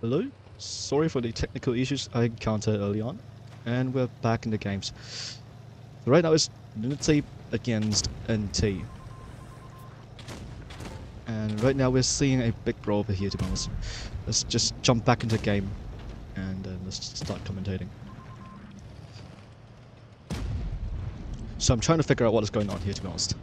Hello? Sorry for the technical issues I encountered early on. And we're back in the games. Right now it's Logitech against NT. And right now we're seeing a big brawl over here, to be honest. Let's just jump back into the game and let's start commentating. So I'm trying to figure out what is going on here, to be honest.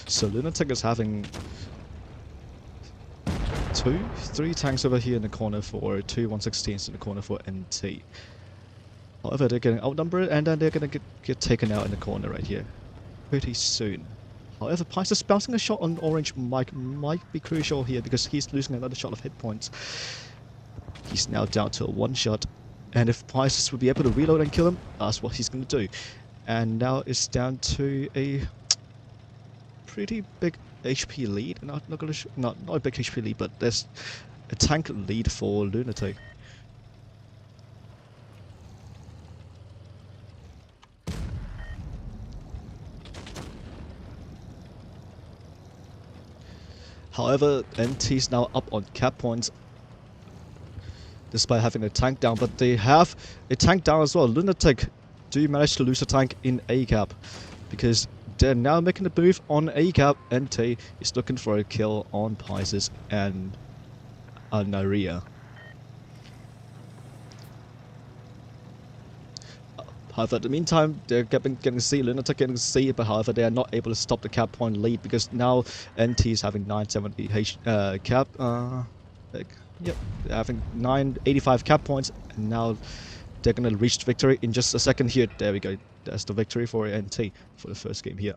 So Logitech is having three tanks over here in the corner for two 116s in the corner for NT. However, they're getting outnumbered and then they're gonna get taken out in the corner right here pretty soon. However, PYS is bouncing a shot on orange might be crucial here because he's losing another shot of hit points. He's now down to a one shot, and if PYS will be able to reload and kill him, that's what he's gonna do. And now it's down to a pretty big HP lead. Not a big HP lead, but there's a tank lead for Logitech. However, NT's now up on cap points despite having a tank down, but they have a tank down as well. Logitech do manage to lose a tank in A cap because they're now making the move on A cap. NT is looking for a kill on PYS and Naria. However, in the meantime, they're getting C, Logitech getting C, but however, they are not able to stop the cap point lead because now NT is having 970 cap. Yep, they're having 985 cap points, and now they're gonna reach victory in just a second here. There we go. That's the victory for NT for the first game here.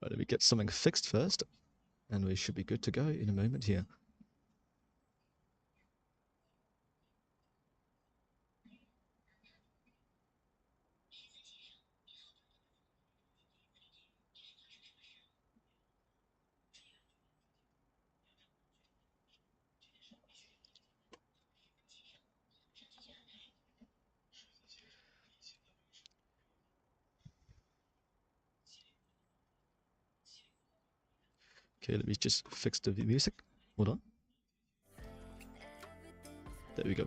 Right, let me get something fixed first, and we should be good to go in a moment here. Okay, let me just fix the music. Hold on. There we go.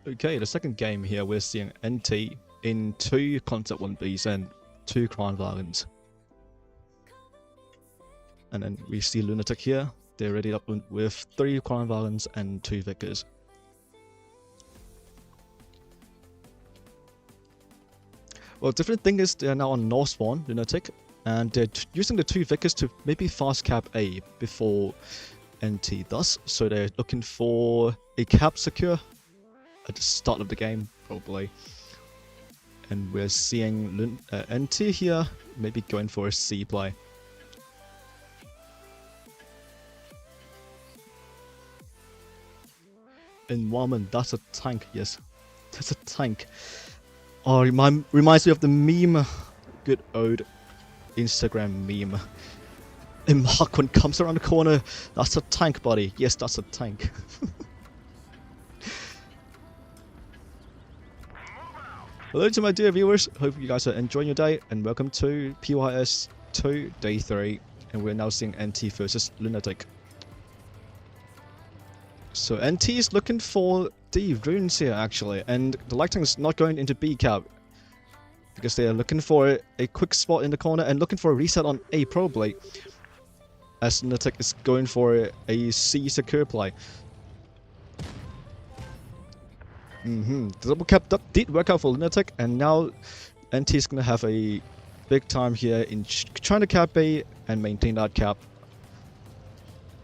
Okay, the second game here, we're seeing NT in 2 Concept 1Bs and 2 Crown Wagons. And then we see Logitech here. They're ready up with 3 Crown Wagons and 2 Vickers. Well, different thing is they're now on North Spawn, Logitech, and they're using the 2 Vickers to maybe fast cap A before NT does. So they're looking for a cap secure at the start of the game, probably. And we're seeing NT here maybe going for a C play. Environment, that's a tank, yes. That's a tank. Oh, reminds me of the meme. Good old Instagram meme. A Mark when comes around the corner. That's a tank, buddy. Yes, that's a tank. Hello to my dear viewers. Hope you guys are enjoying your day, and welcome to PYS 2 Day 3. And we're now seeing NT versus Logitech. So NT is looking for the runes here actually, and the light tank is not going into B cap because they are looking for a quick spot in the corner and looking for a reset on A probably, as Logitech is going for a C secure play. The double cap did work out for Logitech, and now NT is gonna have a big time here in trying to cap A and maintain that cap.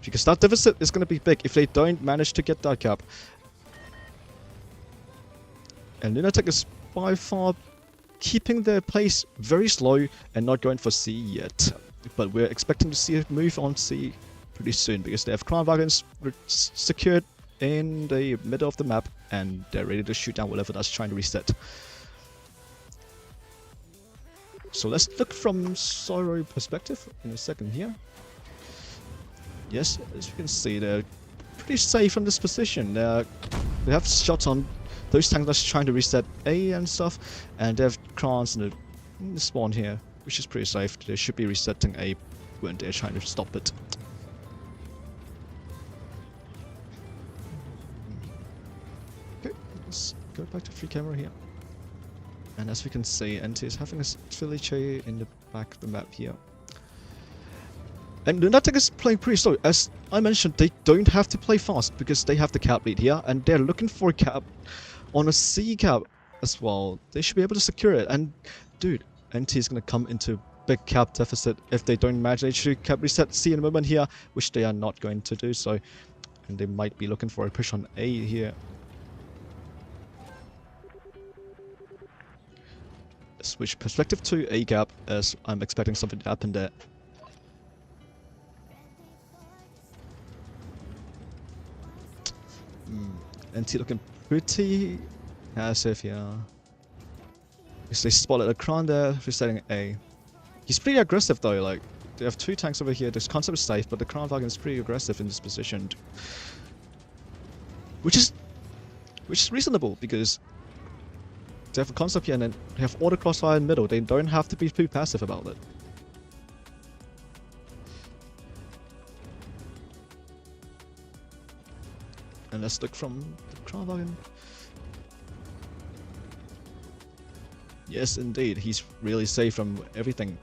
because that deficit is going to be big if they don't manage to get that cap. And Logitech is by far keeping their pace very slow and not going for C yet. But we're expecting to see a move on C pretty soon because they have Crown Wagons secured in the middle of the map and they're ready to shoot down whatever that's trying to reset. So let's look from Sorrow perspective in a second here. Yes, as you can see, they're pretty safe from this position. They have shots on those tanks that's trying to reset A and stuff, and they have crowns in the spawn here, which is pretty safe. They should be resetting A when they're trying to stop it. Okay, let's go back to free camera here. And as we can see, NT is having a village in the back of the map here. And Logitech is playing pretty slow. As I mentioned, they don't have to play fast because they have the cap lead here, and they're looking for a cap on a C cap as well. They should be able to secure it. And dude, NT is going to come into big cap deficit if they don't manage to cap reset C in a moment here, which they are not going to do so. And they might be looking for a push on A here. Switch perspective to A cap as I'm expecting something to happen there. NT looking pretty passive, yeah. Because they spotted a crown there, resetting A. He's pretty aggressive though, like, they have 2 tanks over here, this concept is safe, but the Crown Wagon is pretty aggressive in this position. Which is reasonable, because they have a concept here and then they have all the crossfire in the middle, they don't have to be too passive about it. And let's look from the Crown Wagon. Yes, indeed, he's really safe from everything.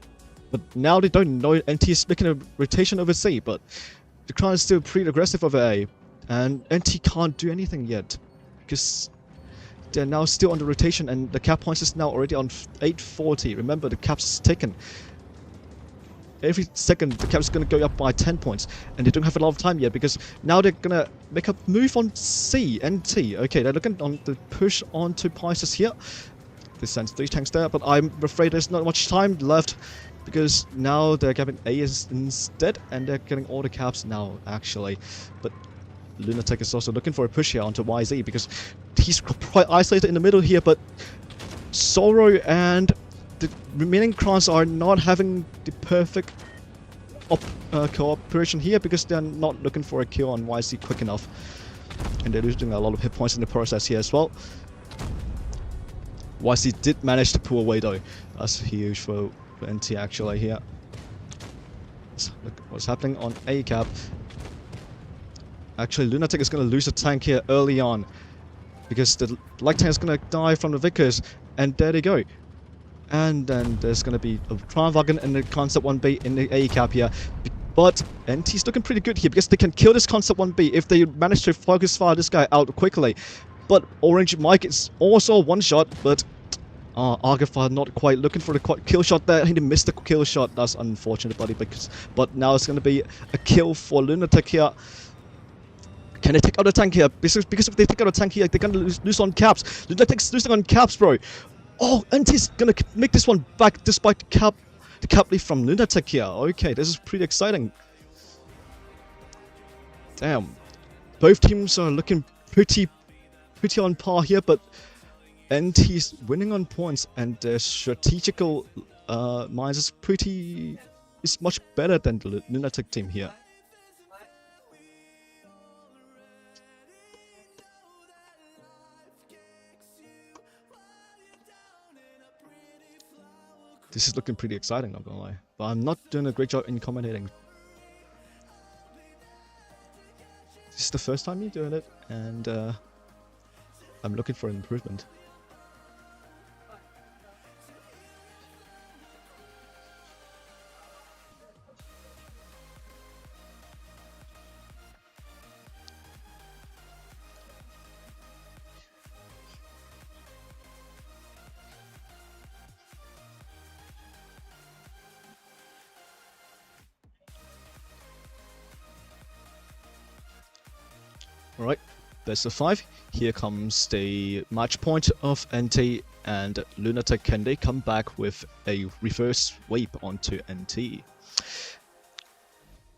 But now they don't know NT is making a rotation over C, but the Crown is still pretty aggressive over A. And NT can't do anything yet, because they're now still on the rotation and the cap points is now already on 840. Remember, the cap's taken. Every second the cap's going to go up by 10 points, and they don't have a lot of time yet because now they're going to make a move on C and T. Okay, they're looking on the push onto PYS here. They send 3 tanks there, but I'm afraid there's not much time left because now they're getting A instead, and they're getting all the caps now actually. But Logitech is also looking for a push here onto YZ because he's quite isolated in the middle here, but Sorrow and the remaining crowns are not having the perfect cooperation here because they're not looking for a kill on YZ quick enough. And they're losing a lot of hit points in the process here as well. YZ did manage to pull away though. That's huge for NT actually here. Let's look what's happening on A cap. Actually, Logitech is going to lose a tank here early on because the light tank is going to die from the Vickers, and there they go. And then there's going to be a Crown Wagon and the Concept 1B in the A cap here. But NT's looking pretty good here because they can kill this Concept 1B if they manage to focus fire this guy out quickly. But Orange Mike is also one shot, but Argifar not quite looking for the kill shot there. He missed the kill shot. That's unfortunate, buddy. But now it's going to be a kill for Logitech here. Can they take out the tank here? Because if they take out a tank here, they're going to lose on caps. Logitech's losing on caps, bro. Oh, NT's going to make this one back despite the cap lead from Logitech here. Okay, this is pretty exciting. Damn. Both teams are looking pretty on par here, but NT's winning on points, and their strategical minds is much better than the Logitech team here. This is looking pretty exciting, not gonna lie. But I'm not doing a great job in commentating. This is the first time me doing it, and I'm looking for an improvement. Alright, best of 5. Here comes the match point of NT, and Lunatic, can they come back with a reverse sweep onto NT?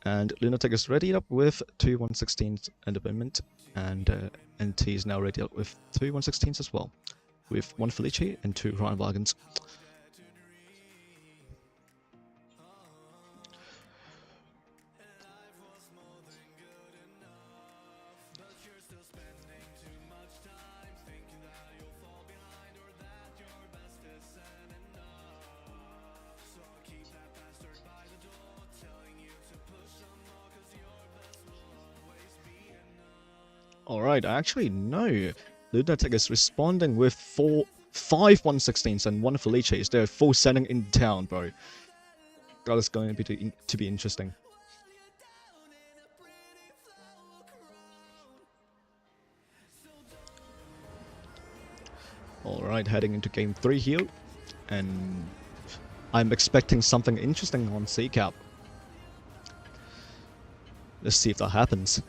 And Lunatic is ready up with 2 1/16s at the moment, and NT is now ready up with 2 1/16s as well, with 1 Felice and 2 Ryan Wagons. Alright, actually no. Lunatic is responding with 5 1/16s and 1 Felices. They're full sending in town, bro. That is going to be interesting. Alright, heading into game 3 here. And I'm expecting something interesting on C cap. Let's see if that happens.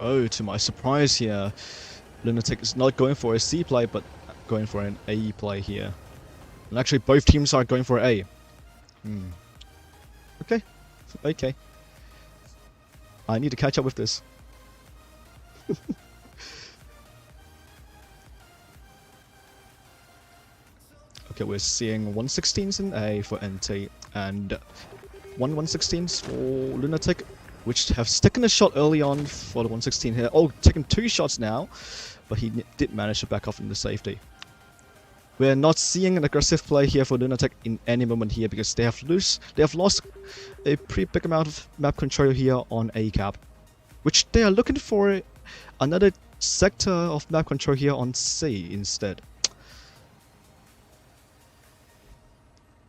Oh, to my surprise here, Lunatic is not going for a C play, but going for an A play here. And actually, both teams are going for A. Okay. Okay. I need to catch up with this. Okay, we're seeing 1/16s in A for NT, and 1 1/16s for Lunatic, which have taken a shot early on for the 1/16 here. Oh, taken 2 shots now, but he did manage to back off into safety. We're not seeing an aggressive play here for Lunatic in any moment here, because they have lost a pretty big amount of map control here on A cap, which they are looking for another sector of map control here on C instead.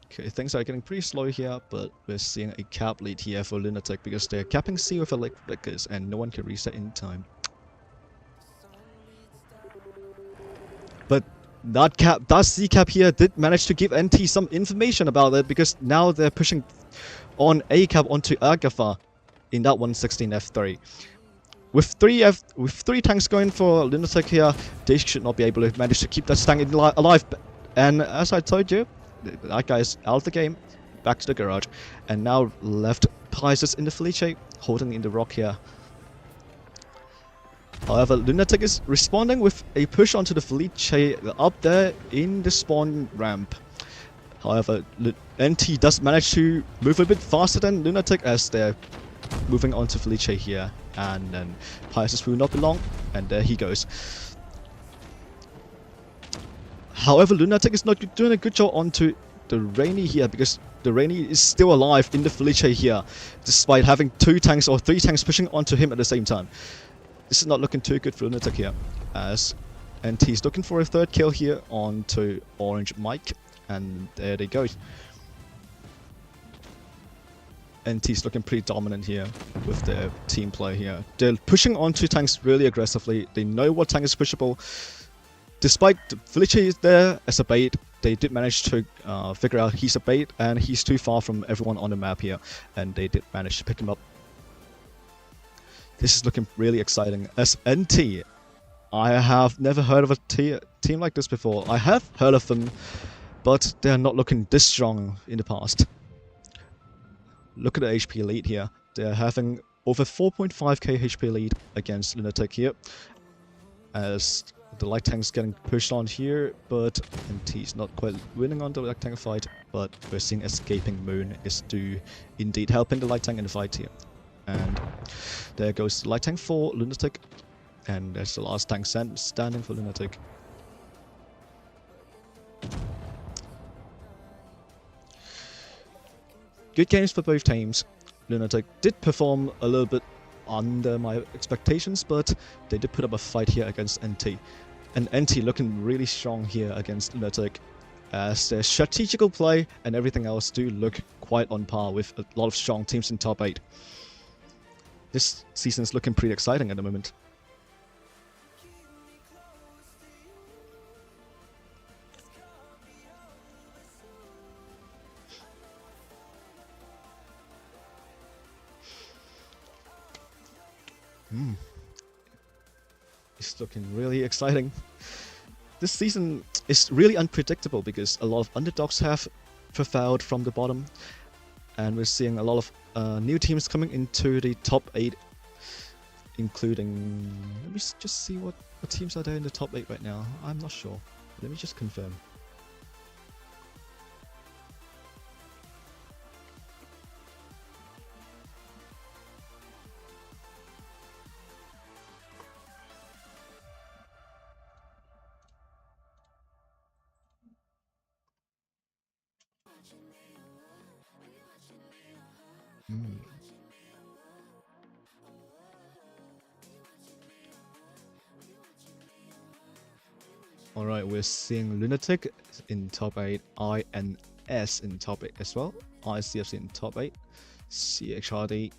Okay, things are getting pretty slow here, but we're seeing a cap lead here for Lunatic because they're capping C with electric flickers and no one can reset in time. But that C cap here did manage to give NT some information about it, because now they're pushing on A cap onto Agatha in that 1/16 F3. With three tanks going for Lunatic here, they should not be able to manage to keep that tank alive. And as I told you, that guy is out of the game, back to the garage, and now left PYS in the Felice, holding in the rock here. However, Lunatic is responding with a push onto the Felice up there in the spawn ramp. However, NT does manage to move a bit faster than Lunatic as they're moving onto Felice here, and then PYS will not be long, and there he goes. However, Lunatic is not doing a good job onto the Rainy here, because the Rainy is still alive in the Felice here, despite having 2 tanks or 3 tanks pushing onto him at the same time. This is not looking too good for Lunatic here, as NT is looking for a 3rd kill here onto Orange Mike, and there they go. NT is looking pretty dominant here with their team play here. They're pushing onto tanks really aggressively. They know what tank is pushable. Despite Felice is there as a bait, they did manage to figure out he's a bait and he's too far from everyone on the map here, and they did manage to pick him up. This is looking really exciting. As NT, I have never heard of a team like this before. I have heard of them, but they're not looking this strong in the past. Look at the HP lead here. They're having over 4.5k HP lead against Lunatic here, as the light tank's getting pushed on here, but NT's not quite winning on the light tank fight, but we're seeing Escaping Moon is indeed helping the light tank in the fight here. And there goes the light tank for Lunatic, and there's the last tank standing for Lunatic. Good games for both teams. Lunatic did perform a little bit under my expectations, but they did put up a fight here against NT. And NT looking really strong here against Lunatic, as their strategical play and everything else do look quite on par with a lot of strong teams in top 8. This season is looking pretty exciting at the moment. Hmm. It's looking really exciting. This season is really unpredictable because a lot of underdogs have prevailed from the bottom, and we're seeing a lot of new teams coming into the top 8, including... Let me just see what teams are there in the top 8 right now. I'm not sure. Let me just confirm. Hmm. Alright, we're seeing Lunatic in top 8, INS in top 8 as well, ICFC in top 8, CHRD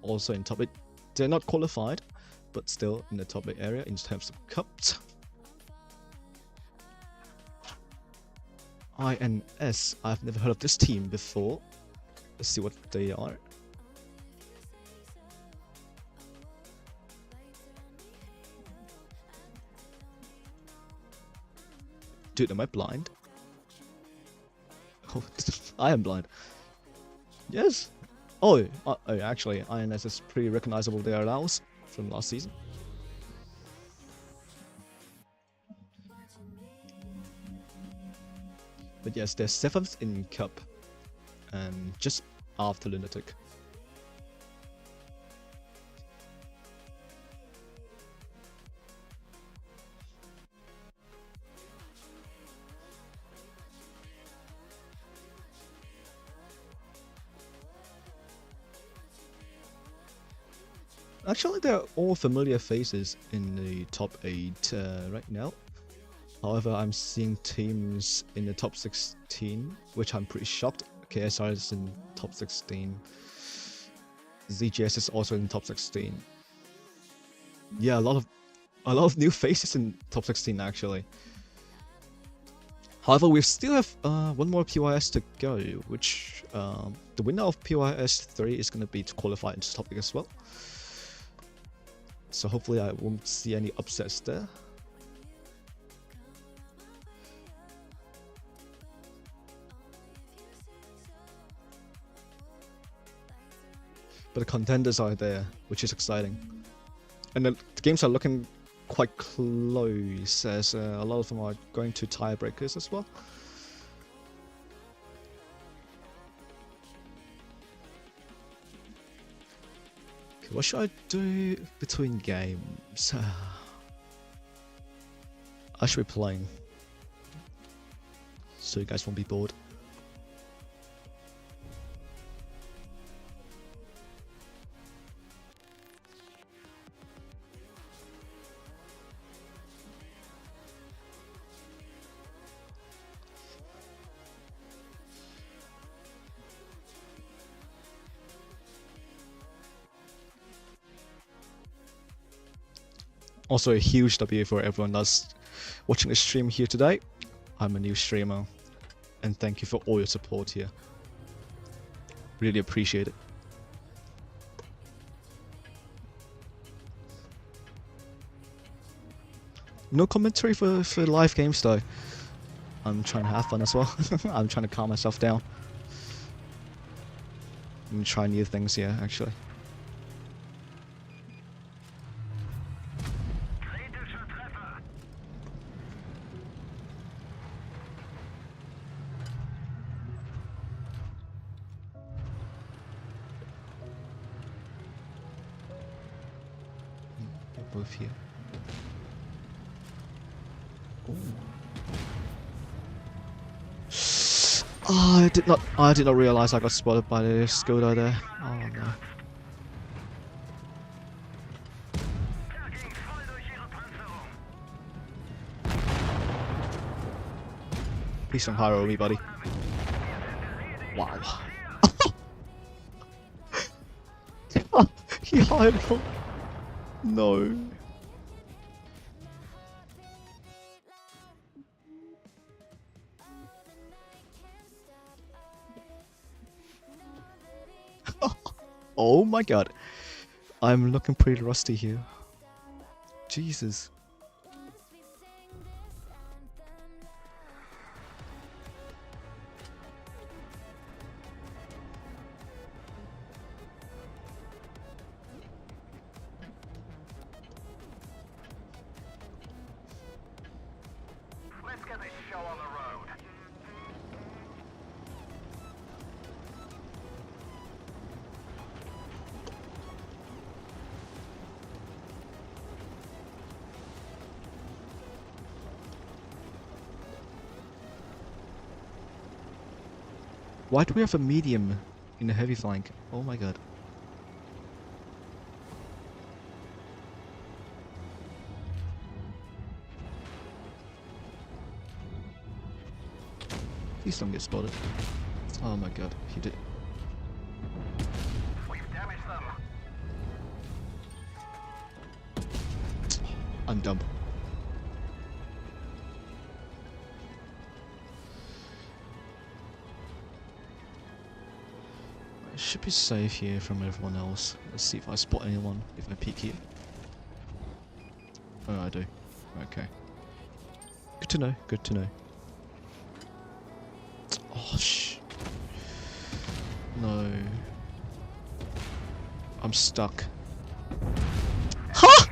also in top 8. They're not qualified, but still in the top 8 area in terms of cups. INS, I've never heard of this team before. Let's see what they are. Dude, am I blind? Oh, I am blind. Yes. Oh, actually, INS is pretty recognizable there, Laos, from last season. But yes, they're 7th in Cup, and just after Lunatic. Actually, they're all familiar faces in the top 8 right now. However, I'm seeing teams in the top 16, which I'm pretty shocked. KSR is in top 16. ZGS is also in top 16. Yeah, a lot of new faces in top 16 actually. However, we still have one more PYS to go, which the winner of PYS 3 is going to be to qualify into top 8 as well. So hopefully I won't see any upsets there. But the contenders are there, which is exciting. And the games are looking quite close, as a lot of them are going to tiebreakers as well. Okay, what should I do between games? I should be playing, so you guys won't be bored. Also a huge W for everyone that's watching the stream here today. I'm a new streamer, and thank you for all your support here. Really appreciate it. No commentary for live games though. I'm trying to have fun as well. I'm trying to calm myself down. And try new things here actually. Both here. Oh, I did not realize I got spotted by the scooter there. Oh no. Please don't hire me, buddy. Wow. He hired him. No. Oh my god. I'm looking pretty rusty here. Jesus. Let's get this show on the road. Why do we have a medium in a heavy flank? Oh my god. Please don't get spotted. Oh my god, he did. We've damaged them. I'm dumb. I should be safe here from everyone else. Let's see if I spot anyone if I peek here. Oh, I do. Okay. Good to know, good to know. Oh, shh. No. I'm stuck. Huh?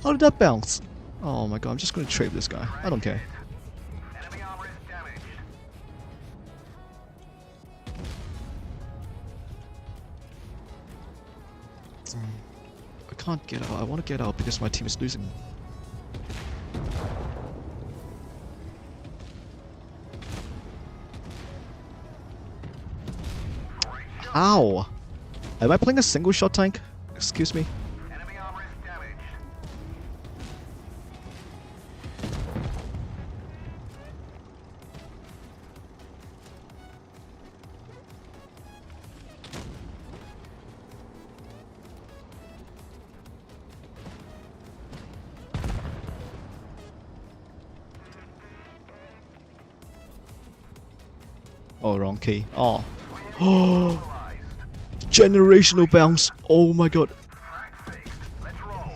How did that bounce? Oh my god, I'm just gonna trade this guy. I don't care. Enemy armor is damaged. I can't get out. I want to get out because my team is losing. Ow! Am I playing a single shot tank? Excuse me? Enemy armor is damaged. Oh, wrong key. Oh. Oh! Generational bounce! Oh my god. Let's roll.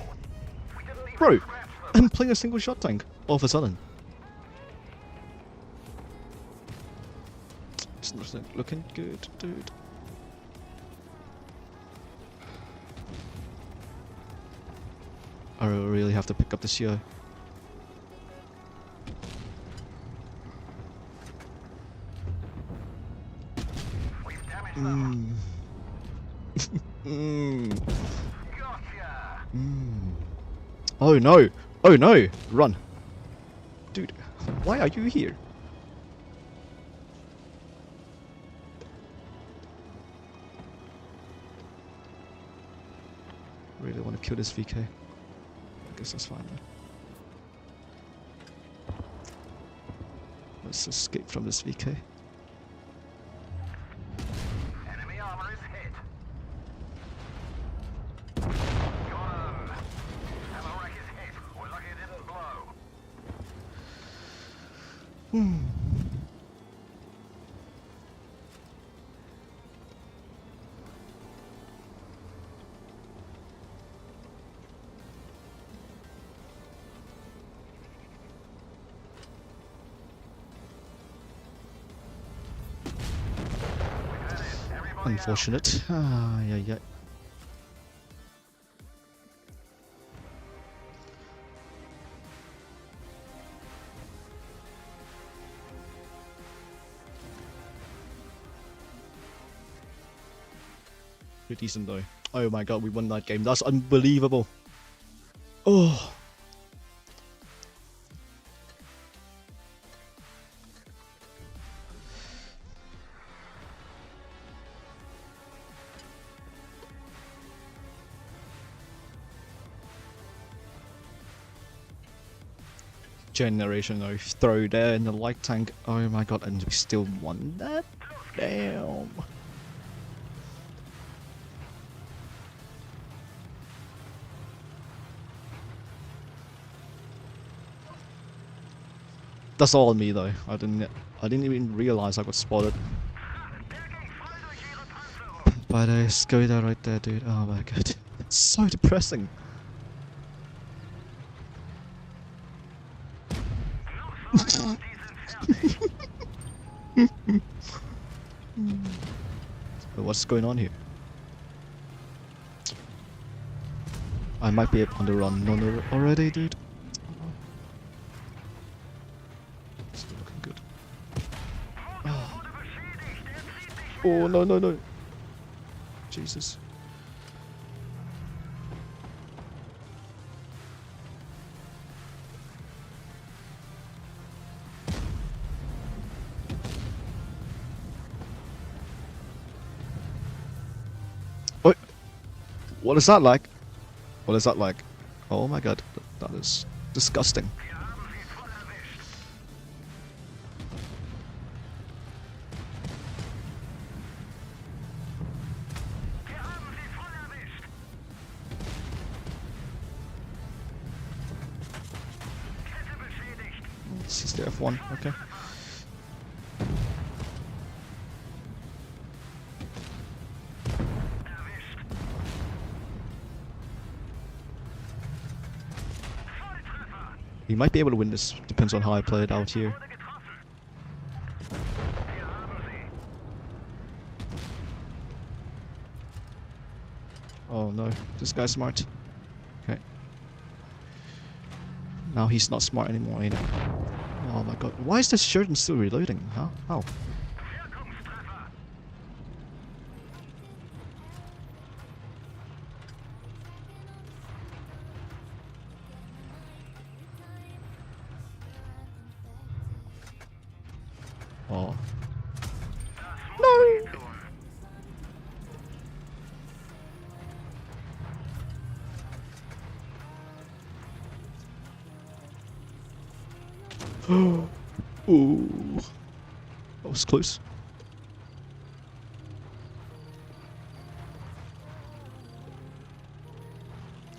We didn't even Bro, scratch them. I'm playing a single shot tank all of a sudden. It's not looking good, dude. I really have to pick up this year. We've damaged them. Gotcha. Oh no! Oh no! Run! Dude, why are you here? Really want to kill this VK. I guess that's fine then. Let's escape from this VK. Enemy armor is hit. Got him. Ammo rack is hit. We're lucky it didn't blow. Unfortunate. Ah, yeah, yeah. Pretty decent though. Oh my god, we won that game. That's unbelievable. Oh. Generational throw there in the light tank. Oh my god, and we still won that? Damn. That's all on me though. I didn't even realize I got spotted. By the Skoda right there, dude. Oh my god. It's so depressing. What's going on here? I might be on the run already, dude. Still looking good. Oh no no no! Jesus. What? What is that like? What is that like? Oh my god, that is disgusting. This is the F1, okay. He might be able to win this, depends on how I play it out here. Oh no, this guy's smart. Okay. Now he's not smart anymore, you know. Oh my god, why is this shirt still reloading? Huh? How? Oh. No! Ooh. That was close.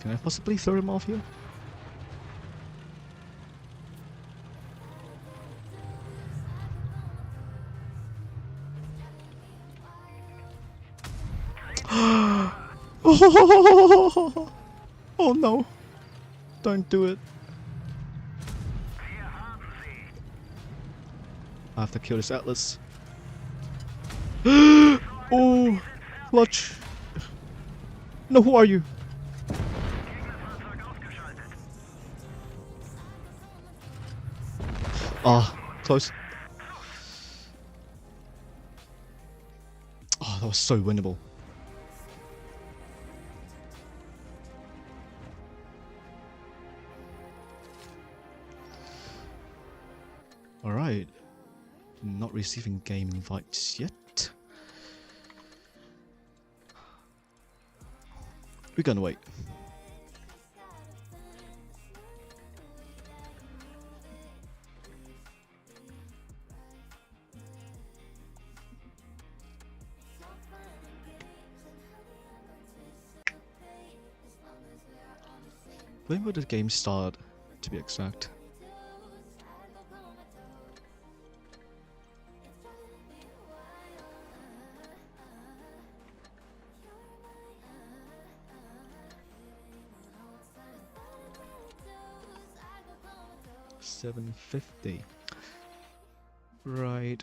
Can I possibly throw him off here? Oh no! Don't do it. I have to kill this Atlas. Oh! Clutch! No, who are you? Ah, close. Oh, that was so winnable. Alright. Not receiving game invites yet. We're gonna wait. When will the game start, to be exact? $7.50. Right.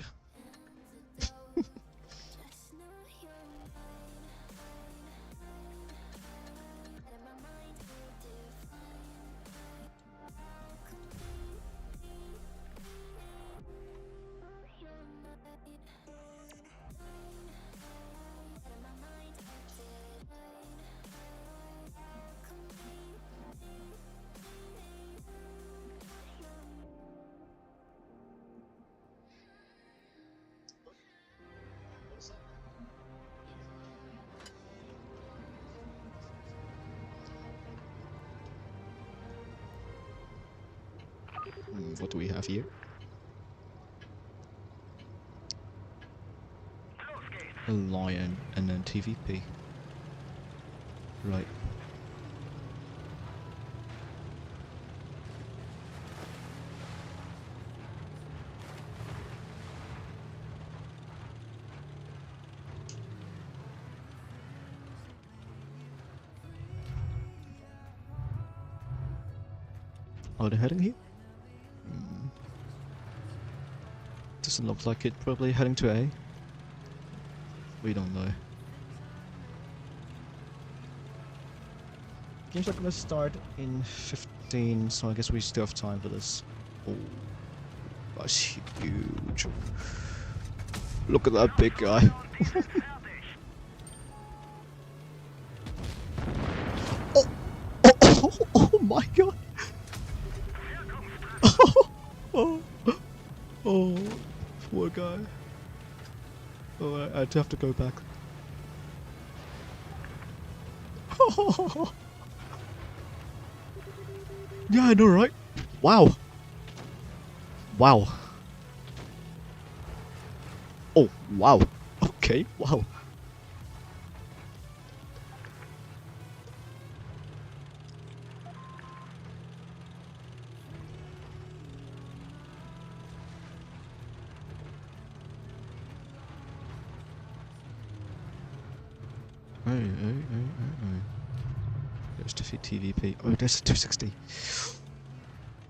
What do we have here? A lion and then TVP. Right. Are they heading here? Doesn't look like it. Probably heading to A. We don't know. Games are gonna start in 15, so I guess we still have time for this. Oh, that's huge. Look at that big guy. Oh my god! Oh, poor guy. Oh, I'd have to go back. Yeah, I know, right? Wow. Wow. Oh, wow. Okay, wow. Hey. There's the TVP. Oh, there's a 260.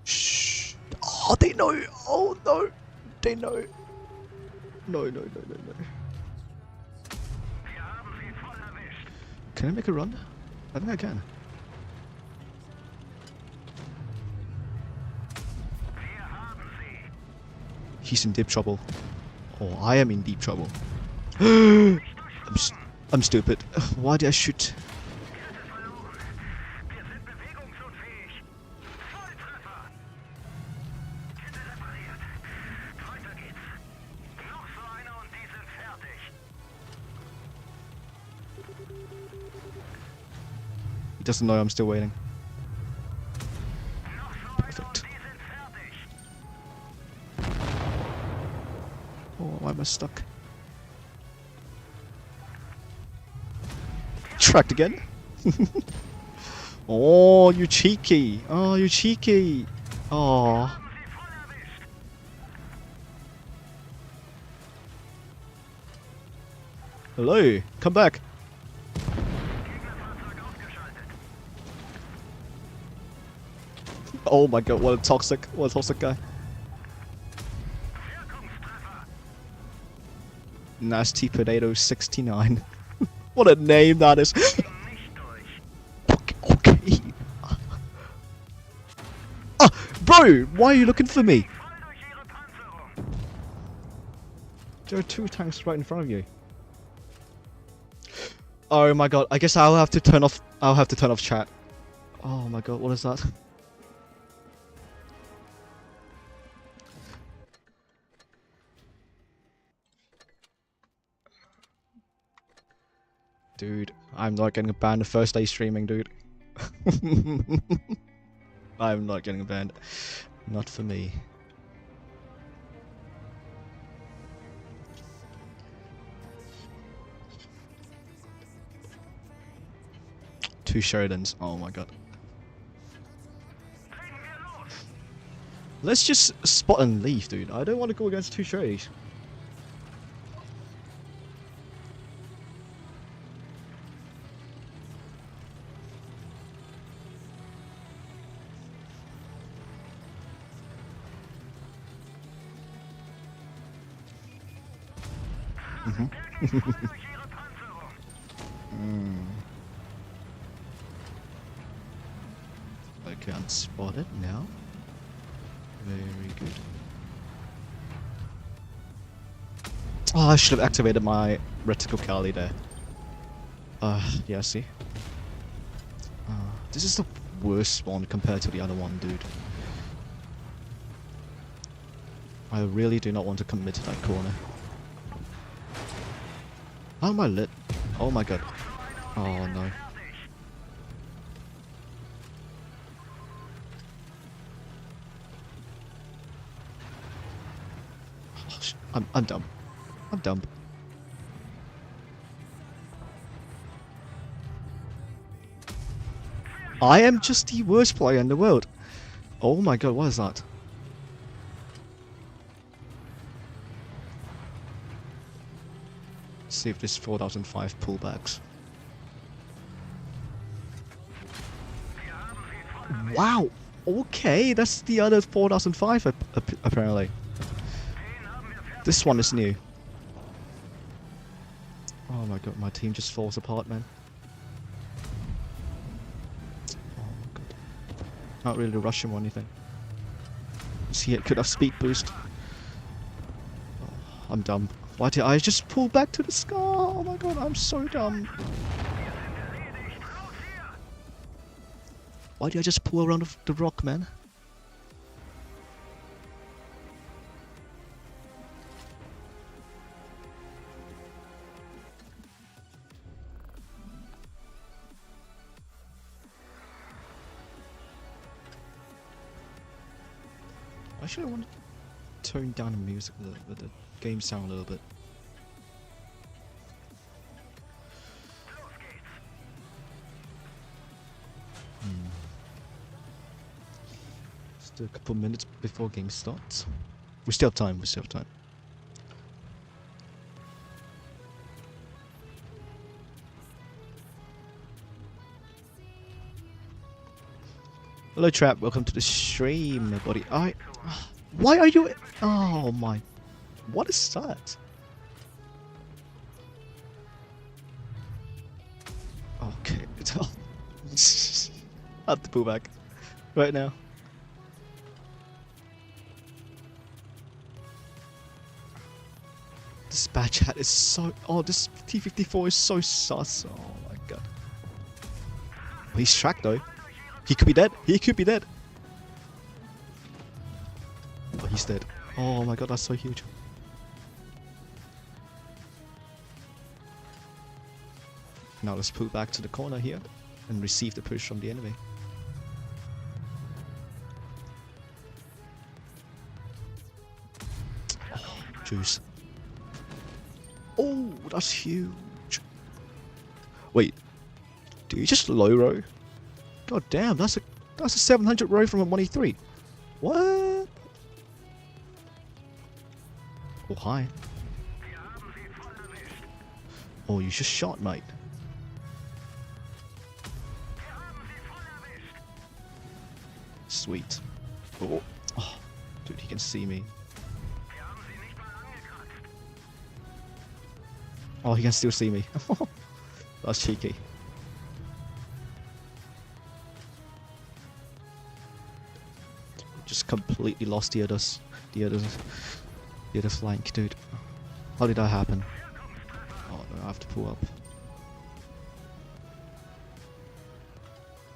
Shh. Oh, they know. Oh, no. They know. No. Can I make a run? I think I can. He's in deep trouble. Oh, I am in deep trouble. I'm stupid. Why did I shoot? He doesn't know I'm still waiting. Perfect. Oh, why am I stuck? Tracked again? Oh, you cheeky. Oh, you cheeky. Oh. Hello, come back. Oh my god, what a toxic guy. Nasty Potato 69. What a name that is. Okay. Ah, bro, why are you looking for me? There are 2 tanks right in front of you. Oh my god, I guess I'll have to turn off chat. Oh my god, what is that? Dude, I'm not getting banned the first day streaming, dude. I'm not getting banned. Not for me. Two Sheridans. Oh my god. Let's just spot and leave, dude. I don't want to go against 2 Sheridans. Okay, I'm spotted now. Very good. Oh, I should have activated my reticle Kali there. Yeah, see. This is the worst spawn compared to the other one, dude. I really do not want to commit to that corner. How am I lit? Oh my god. Oh no. I'm dumb. I'm dumb. I am just the worst player in the world. Oh my god, what is that? Let's see if this 4005 pullbacks. Wow! Okay, that's the other 4005 apparently. This one is new. Oh my god, my team just falls apart, man. Oh my god. Not really rush him or anything. See, it could have speed boost. Oh, I'm dumb. Why did I just pull back to the sky? Oh my god, I'm so dumb. Why did I just pull around the rock, man? Actually, I want to tone down the music a little bit, the game sound a little bit. Still a couple minutes before game starts. We still have time, we still have time. Hello Trap, welcome to the stream, buddy. Why are you... Oh my... What is that? Okay. I have to pull back. Right now. This badge hat is so... Oh, this T-54 is so sus. Oh my god. He's tracked though. He could be dead. He could be dead. Oh, he's dead. Oh my god, that's so huge. Now let's pull back to the corner here and receive the push from the enemy. Oh, juice. Oh, that's huge. Wait, do you just low row? God damn, that's a 700 row from a 1E3. What? Oh, hi. Oh, you just shot, mate. Sweet. Oh, oh, dude, he can see me. Oh, he can still see me. That's cheeky. Just completely lost the other flank, dude. How did that happen? Oh no, I have to pull up.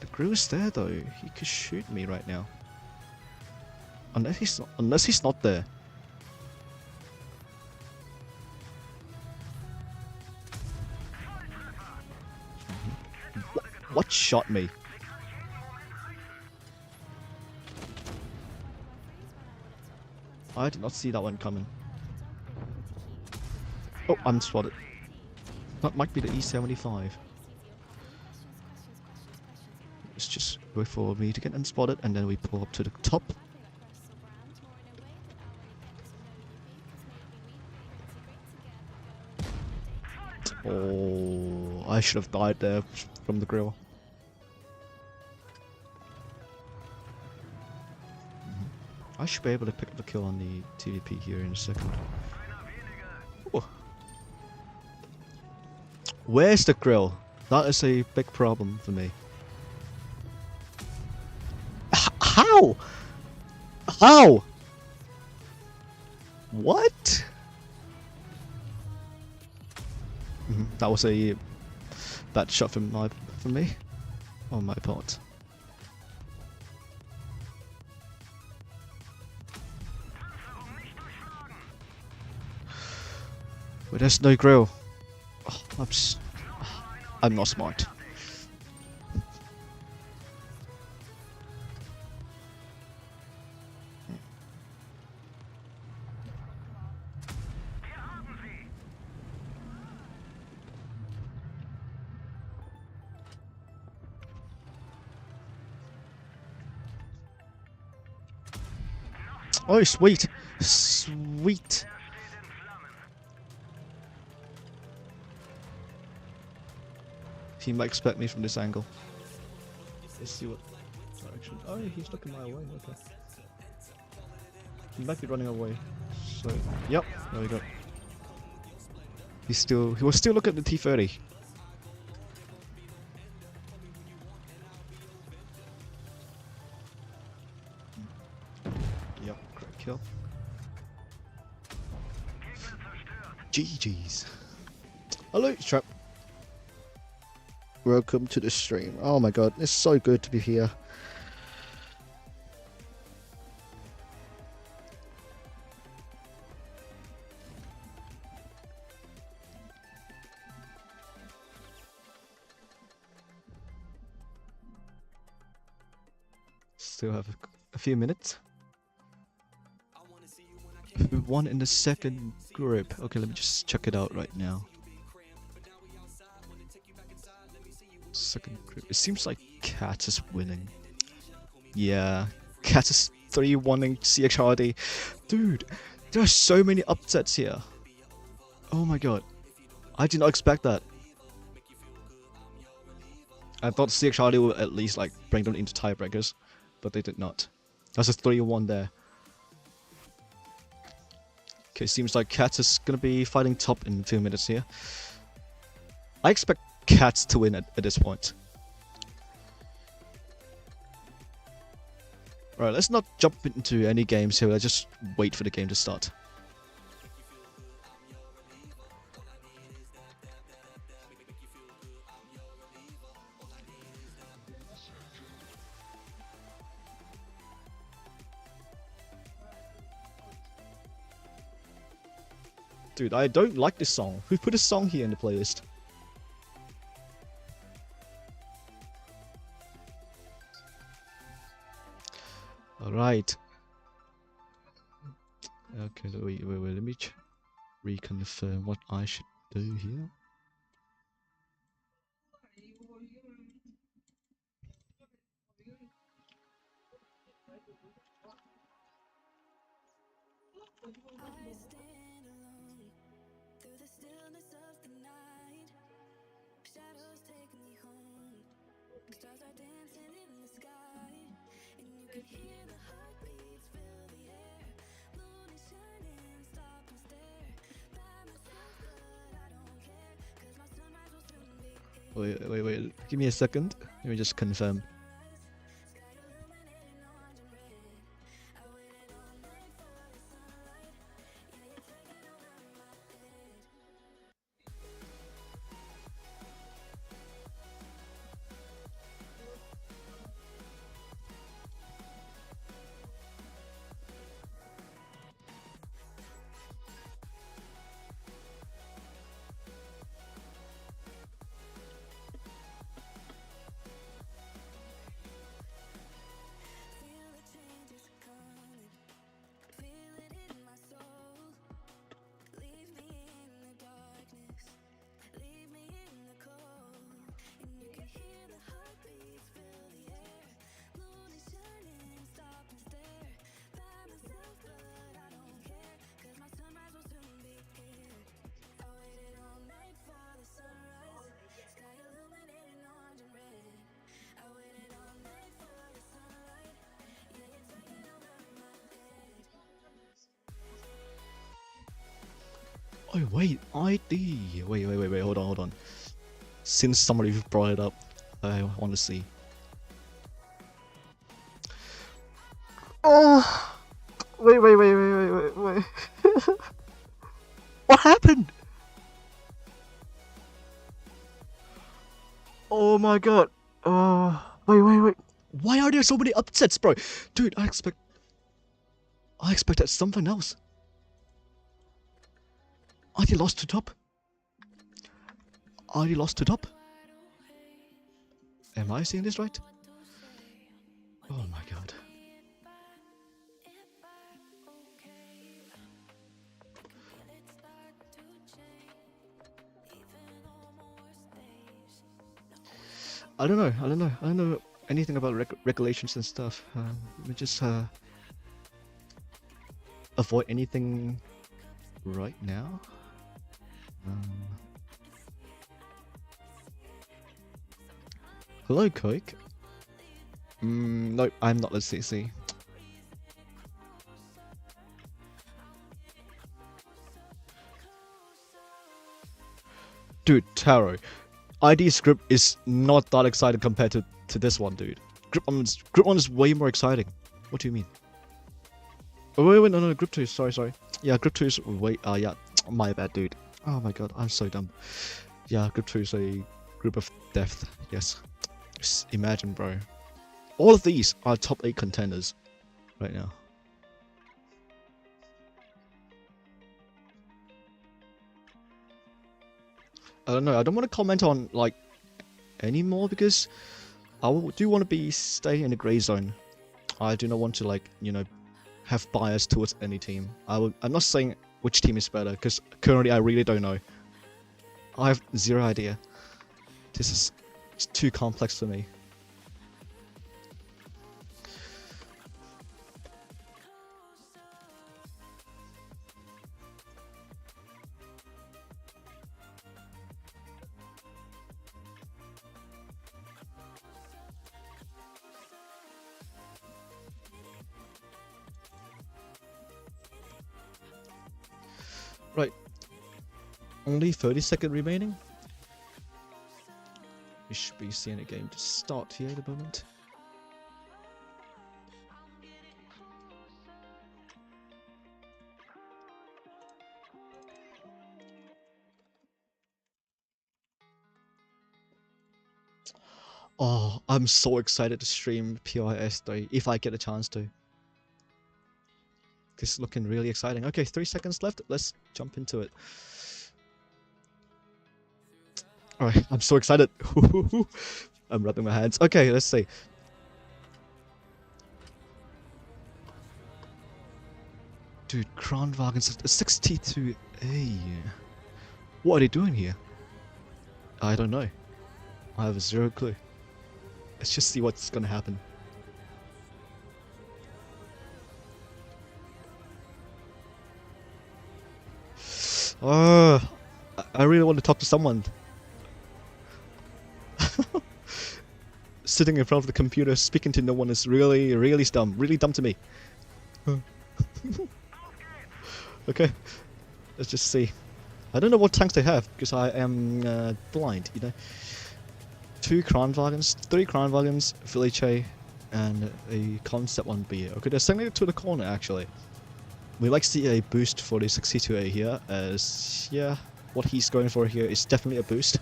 The grill is there though. He could shoot me right now. Unless he's not there. What shot me? I did not see that one coming. Oh, I'm spotted. That might be the E75. Let's just wait for me to get unspotted and then we pull up to the top. Oh, I should have died there from the grill. I should be able to pick up the kill on the TDP here in a second. Oh. Where's the grill? That is a big problem for me. How? How? What? That was a bad shot from me on my part. But there's no grill. Oh, I'm not smart. Oh, sweet. Sweet. He might expect me from this angle. Let's see what... Sorry. direction. Oh, he's looking my way. Okay. He might be running away. So, yep, there we go. He was still looking at the T30. Yep, great kill. GG's. Hello, Trap. Welcome to the stream. Oh my god, it's so good to be here. Still have a few minutes. We won in the second group. Okay, let me just check it out right now. Second group. It seems like Cat is winning. Yeah, Cat is 3-1ing CXRD. Dude, there are so many upsets here. Oh my god. I did not expect that. I thought CXRD would at least like bring them into tiebreakers, but they did not. That's a 3-1 there. Okay, seems like Cat is gonna be fighting top in 2 minutes here. I expect Cats to win at this point. Alright, let's not jump into any games here, let's just wait for the game to start. Dude, I don't like this song. Who put a song here in the playlist? Alright. Okay, wait, let me reconfirm what I should do here. Wait. Give me a second. Let me just confirm. Oh wait, ID. Wait, hold on. Since somebody brought it up, I want to see. Oh, wait. What happened? Oh my god. Wait. Why are there so many upsets, bro? Dude, I expected something else. ID lost to top. ID lost to top. Am I seeing this right? Oh my god. I don't know anything about regulations and stuff. Let me just avoid anything right now. Hello, Koik. Nope, I'm not the CC. Dude, Taro, ID script is not that exciting compared to this one, dude. Group 1 is way more exciting. What do you mean? Oh, wait, no, group 2, sorry. Yeah, group 2 is way, yeah, my bad, dude. Oh my god, I'm so dumb. Yeah, group 2 is a group of death, yes. Just imagine, bro. All of these are top 8 contenders right now. I don't know, I don't want to comment on, like, anymore because do want to stay in the grey zone. I do not want to, like, you know, have bias towards any team. I'm not saying which team is better because currently I really don't know. I have zero idea. This is too complex for me. Right. Only 30-second remaining. We should be seeing a game to start here at the moment. Oh, I'm so excited to stream PYS though, if I get a chance to. This is looking really exciting. Okay, 3 seconds left. Let's jump into it. Alright, I'm so excited. I'm rubbing my hands. Okay, let's see. Dude, Kranwagen's 62A. What are they doing here? I don't know. I have zero clue. Let's just see what's gonna happen. Oh, I really want to talk to someone. Sitting in front of the computer, speaking to no one is really dumb. Really dumb to me. Okay, let's just see. I don't know what tanks they have because I am blind, you know. 2 Kranwagens, 3 Kranwagens, Village A, and a Concept 1B. Okay, they're sending it to the corner actually. We like to see a boost for the 62A here, as yeah, what he's going for here is definitely a boost.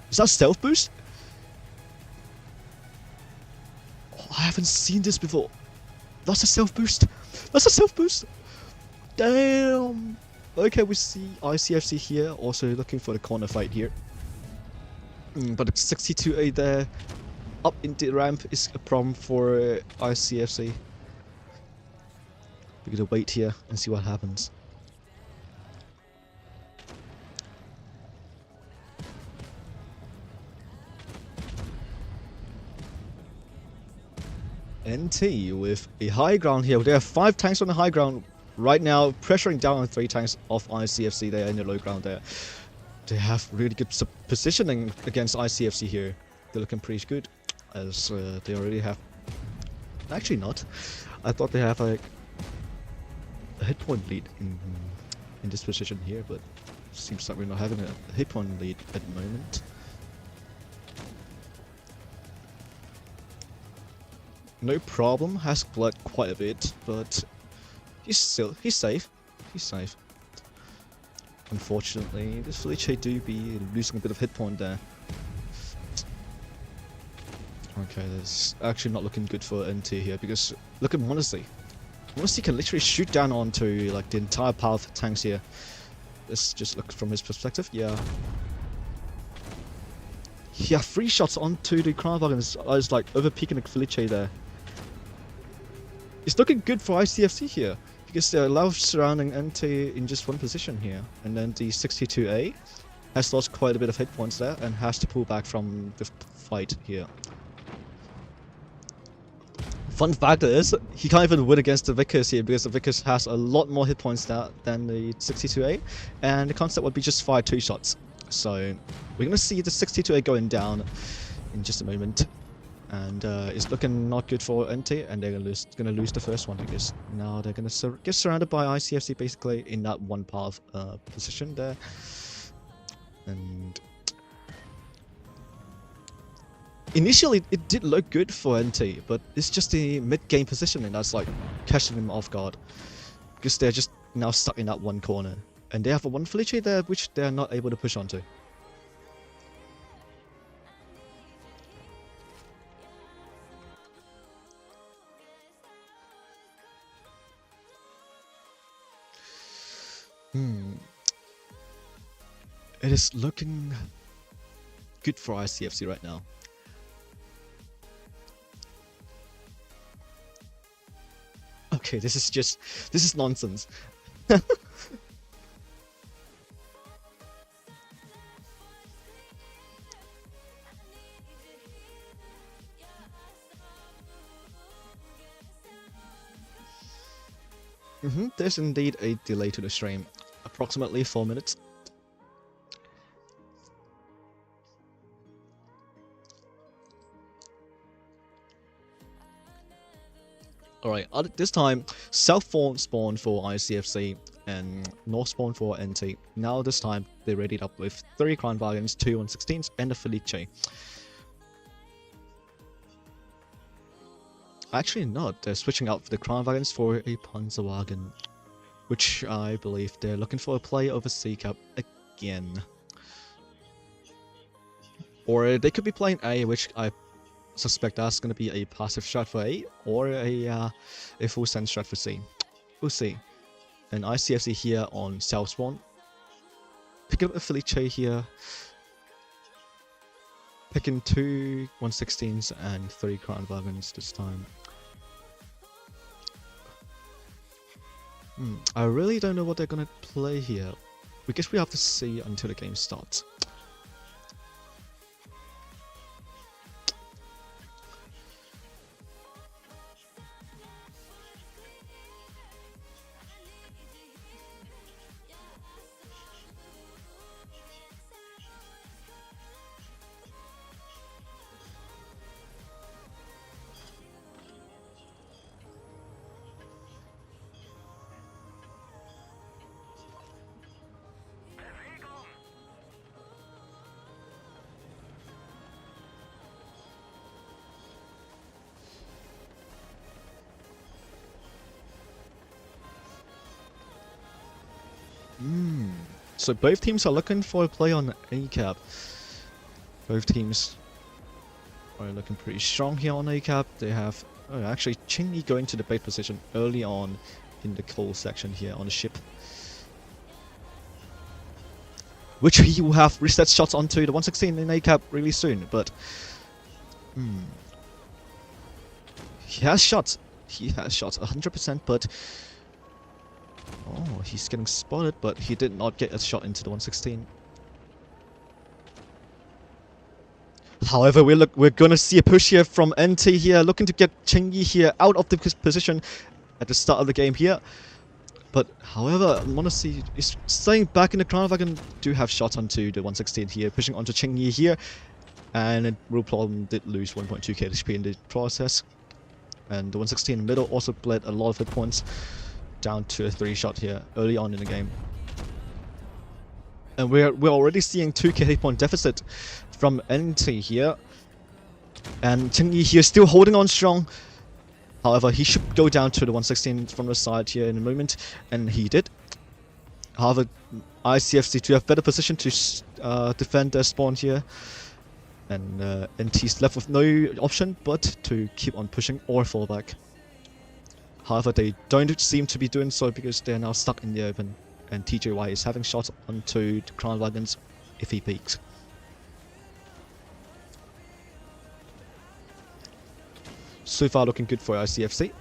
Is that stealth boost? Oh, I haven't seen this before. That's a stealth boost. That's a stealth boost. Damn. Okay, we see ICFC here, also looking for the corner fight here. But the 62A there, up into the ramp is a problem for ICFC. We're gonna wait here and see what happens. NT with a high ground here. There are 5 tanks on the high ground right now, pressuring down on 3 tanks of ICFC there in the low ground there. They have really good positioning against ICFC here. They're looking pretty good, as they already have... Actually not. I thought they have a hit point lead in this position here, but seems like we're not having a hit point lead at the moment. No problem, has bled quite a bit, but he's safe. He's safe. Unfortunately, this Felice do be losing a bit of hit point there. Okay, that's actually not looking good for NT here, because look at Monacy. Monacy can literally shoot down onto like the entire pile of tanks here. Let's just look from his perspective. Yeah. Yeah, 3 shots onto the Kranwagen. I was like overpeaking the Felice there. It's looking good for ICFC here, because they're allowed surrounding NT in just 1 position here. And then the 62A has lost quite a bit of hit points there and has to pull back from the fight here. Fun fact is, he can't even win against the Vickers here because the Vickers has a lot more hit points than the 62A, and the concept would be just fire 2 shots. So we're gonna see the 62A going down in just a moment. And it's looking not good for NT, and they're gonna lose the first one because now they're gonna get surrounded by ICFC basically in that one part of position there. And initially it did look good for NT, but it's just the mid-game positioning that's like catching them off guard because they're just now stuck in that one corner, and they have a one Felice there which they're not able to push onto. It is looking good for ICFC right now. Okay, this is nonsense. There's indeed a delay to the stream, approximately 4 minutes. Alright, this time, South spawn for ICFC and North spawn for NT. Now this time, they readied up with 3 Crown Wagons, 2 116s, and a Felice. Actually not, they're switching out the Crown Wagons for a Panzerwagen, which I believe they're looking for a play over C-Cap again. Or they could be playing A, which I suspect that's going to be a passive strat for A, or a full send strat for C. We'll see. And ICFC here on South spawn. Picking up a Felice here. Picking 2 116s and 3 Crown Wagons this time. I really don't know what they're going to play here. We guess we have to see until the game starts. So both teams are looking for a play on A-Cap. Both teams are looking pretty strong here on A-Cap. They have actually Chingy going to the bait position early on in the coal section here on the ship, which he will have reset shots onto the 116 in A-Cap really soon. But he has shots. He has shots 100%, but oh, he's getting spotted, but he did not get a shot into the 116. However, we're gonna see a push here from NT here, looking to get Chingy here out of the position at the start of the game here. But however, Monacy is staying back in the Crown Wagon. Do have shots onto the 116 here, pushing onto Chingy here, and Real Problem did lose 1.2k HP in the process. And the 116 in the middle also bled a lot of hit points, down to a 3-shot here early on in the game. And we're already seeing 2k hit point deficit from NT here. And Chingy here still holding on strong. However, he should go down to the 116 from the side here in a moment, and he did. However, ICFC to have better position to defend their spawn here. And NT's left with no option but to keep on pushing or fall back. However, they don't seem to be doing so because they're now stuck in the open, and TJY is having shots onto the Crown Wagons if he peeks. So far looking good for ICFC.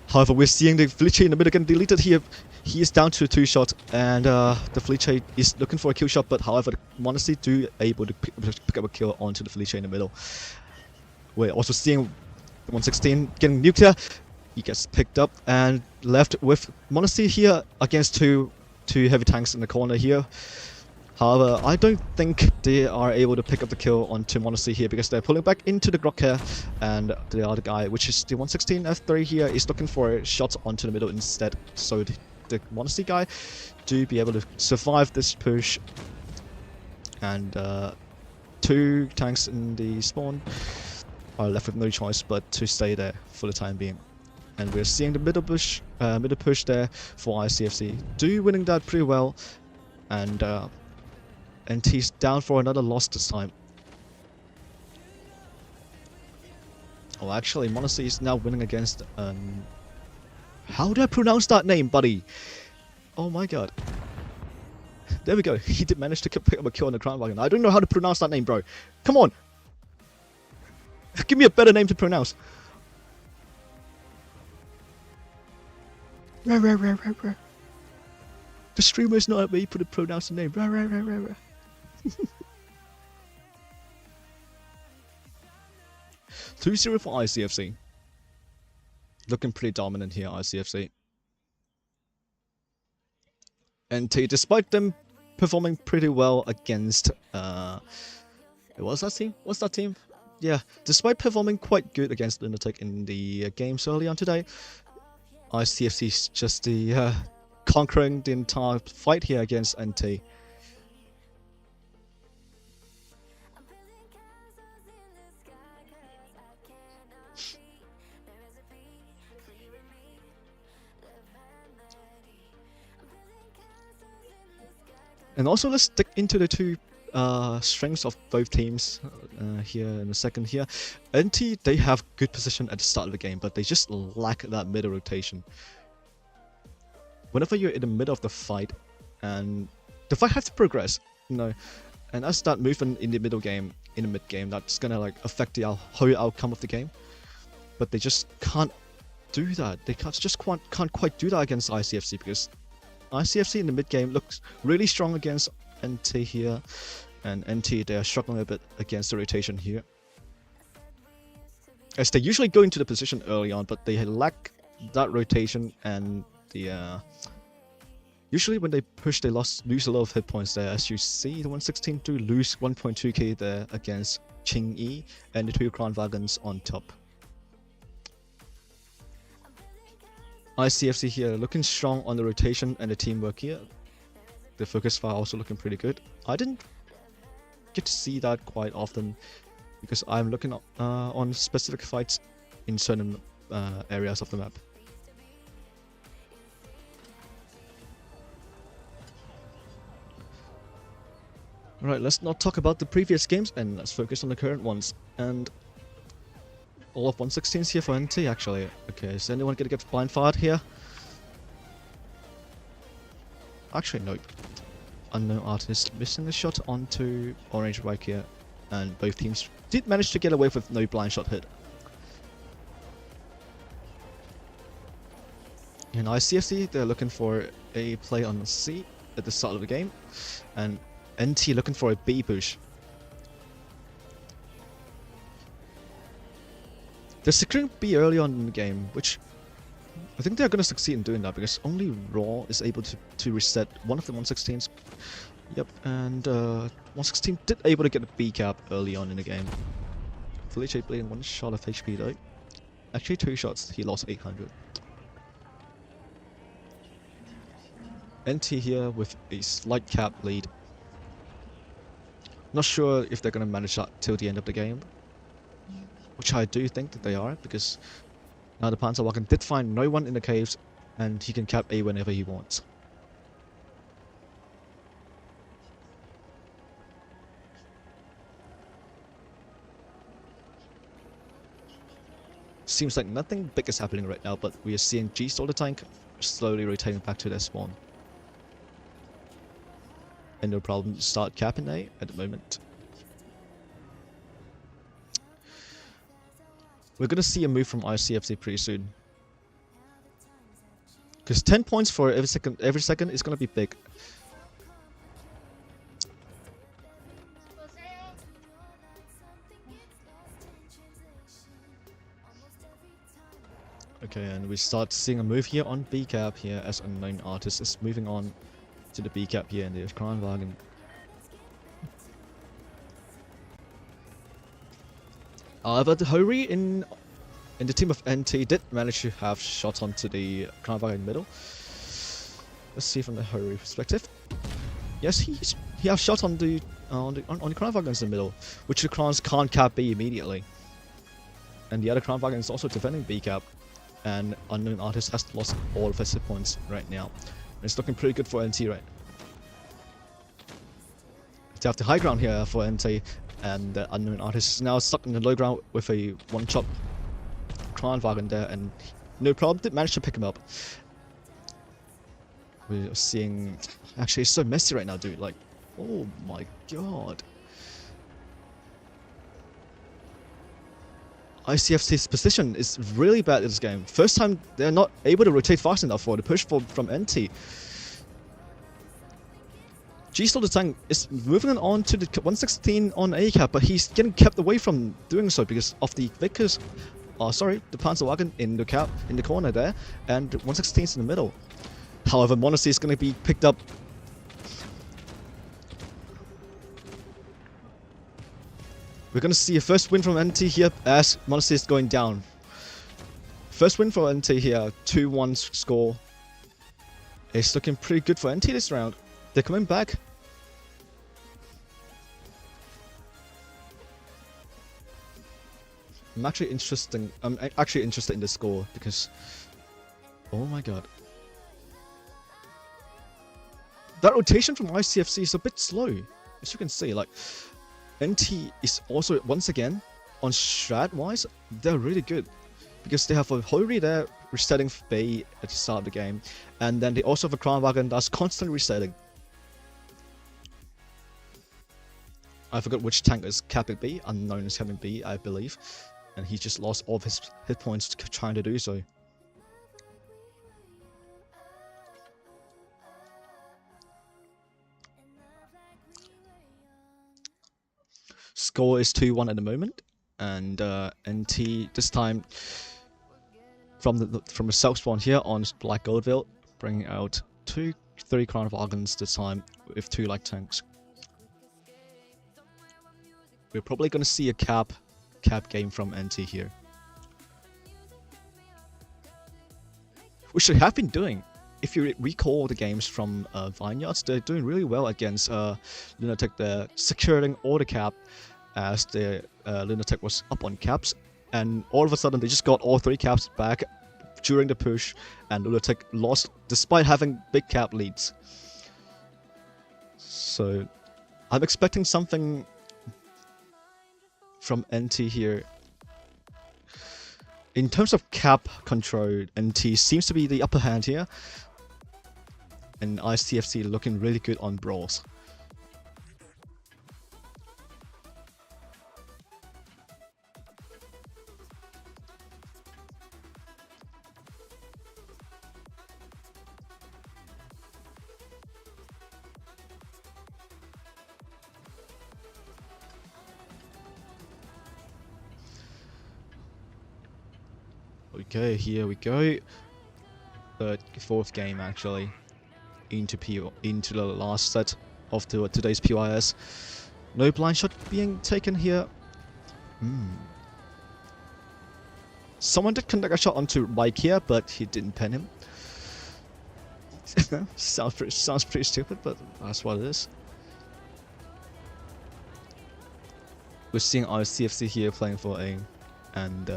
However, we're seeing the Felice in the middle getting deleted here. He is down to a 2-shot, and the Felice is looking for a kill shot, but however, the Monacy do able to pick up a kill onto the Felice in the middle. We're also seeing 116 getting nuclear. He gets picked up and left with Monacy here against two heavy tanks in the corner here. However, I don't think they are able to pick up the kill onto Monacy here because they're pulling back into the Glock here, and the other guy, which is the 116 F3 here, is looking for shots onto the middle instead. So the Monacy guy do be able to survive this push, and 2 tanks in the spawn are left with no choice but to stay there for the time being. And we're seeing the middle push there for ICFC, do winning that pretty well, and NT's down for another loss this time. Oh, actually, Monacy is now winning against how do I pronounce that name, buddy? Oh my god. There we go. He did manage to pick up a kill on the Crown Wagon. I don't know how to pronounce that name, bro. Come on. Give me a better name to pronounce. The streamer is not able to pronounce the name. 2-0 for ICFC. Looking pretty dominant here, ICFC. And despite them performing pretty well against what's that team? Yeah, despite performing quite good against Logitech in the games early on today, ICFC is just the conquering the entire fight here against NT. And also, let's stick into the 2 strengths of both teams here in a second here. NT, they have good position at the start of the game, but they just lack that middle rotation. Whenever you're in the middle of the fight, and the fight has to progress, you know, and as that movement in the middle game, in the mid game, that's gonna like affect the whole outcome of the game. But they just can't do that. They can't quite do that against ICFC, because ICFC in the mid game looks really strong against NT here, and NT, they are struggling a bit against the rotation here, as they usually go into the position early on, but they lack that rotation, and the usually when they push, they lose a lot of hit points there. As you see, the 116 do lose 1.2k there against Ching Yi and the 2 Crown Wagons on top. ICFC here looking strong on the rotation and the teamwork here. The focus fire also looking pretty good. I didn't get to see that quite often because I'm looking on specific fights in certain areas of the map. Alright, let's not talk about the previous games and let's focus on the current ones. And all of 116s here for NT actually. Okay, is anyone gonna get blind fired here? Actually, nope. Unknown artist missing a shot onto orange right here, and both teams did manage to get away with no blind shot hit. In ICFC, they're looking for a play on C at the start of the game, and NT looking for a B push. They're securing B early on in the game, which I think they're going to succeed in doing that because only Raw is able to reset one of the 116s. Yep, and 116 did able to get a B cap early on in the game. Felice bleeding 1 shot of HP though. Actually 2 shots, he lost 800. NT here with a slight cap lead. Not sure if they're going to manage that till the end of the game, which I do think that they are, because now the Panzerwagen did find no one in the caves and he can cap A whenever he wants. Seems like nothing big is happening right now, but we are seeing G Soldier Tank slowly rotating back to their spawn. And no problem to start capping A at the moment. We're gonna see a move from ICFC pretty soon. Because 10 points for every second is gonna be big. Okay, and we start seeing a move here on B cap here as unknown artist is moving on to the B cap here in the Crown Wagon. But Hori in the team of NT did manage to have shots onto the Crown Wagon in the middle. Let's see from the Hori perspective. Yes, he has shot on the Crown Wagons in the middle, which the Crowns can't cap B immediately. And the other Crown Wagon is also defending B cap, and Unknown Artist has lost all of his hit points right now. And it's looking pretty good for NT, right? They have the high ground here for NT, and the Unknown Artist is now stuck in the low ground with a one-shot Crown Wagon there, and no problem, did manage to pick him up. We're seeing... Actually, it's so messy right now, dude. Like, oh my god. ICFC's position is really bad in this game. First time they're not able to rotate fast enough for the push from NT. The Tank is moving on to the 116 on A cap, but he's getting kept away from doing so because of the Vickers. The Panzerwagen in the cap in the corner there, and 116's in the middle. However, Monacy is going to be picked up. We're going to see a first win from NT here as Monacy is going down. First win for NT here, 2-1 score. It's looking pretty good for NT this round. They're coming back. I'm actually interested in the score because, oh my god, that rotation from ICFC is a bit slow, as you can see. Like, NT is also once again on strat wise, they're really good because they have a Hori there resetting for B at the start of the game, and then they also have a Crown Wagon that's constantly resetting. I forgot which tank is capping B. Unknown is having B, I believe. And he just lost all of his hit points trying to do so. Score is 2-1 at the moment. And NT this time from the south spawn here on Black Goldville, bringing out 3 Crown Wagons this time with 2 light tanks. We're probably going to see a cap game from NT here, which they have been doing. If you recall the games from Vineyards, they're doing really well against Lunatic. They're securing all the cap as the Lunatic was up on caps, and all of a sudden they just got all 3 caps back during the push, and Lunatic lost despite having big cap leads. So I'm expecting something from NT here. In terms of cap control, NT seems to be the upper hand here, and ICFC looking really good on brawls. Okay, here we go. Fourth game actually into the last set of today's PYS. No blind shot being taken here. Someone did conduct a shot onto Mike here, but he didn't pen him. sounds pretty stupid, but that's what it is. We're seeing our CFC here playing for A, and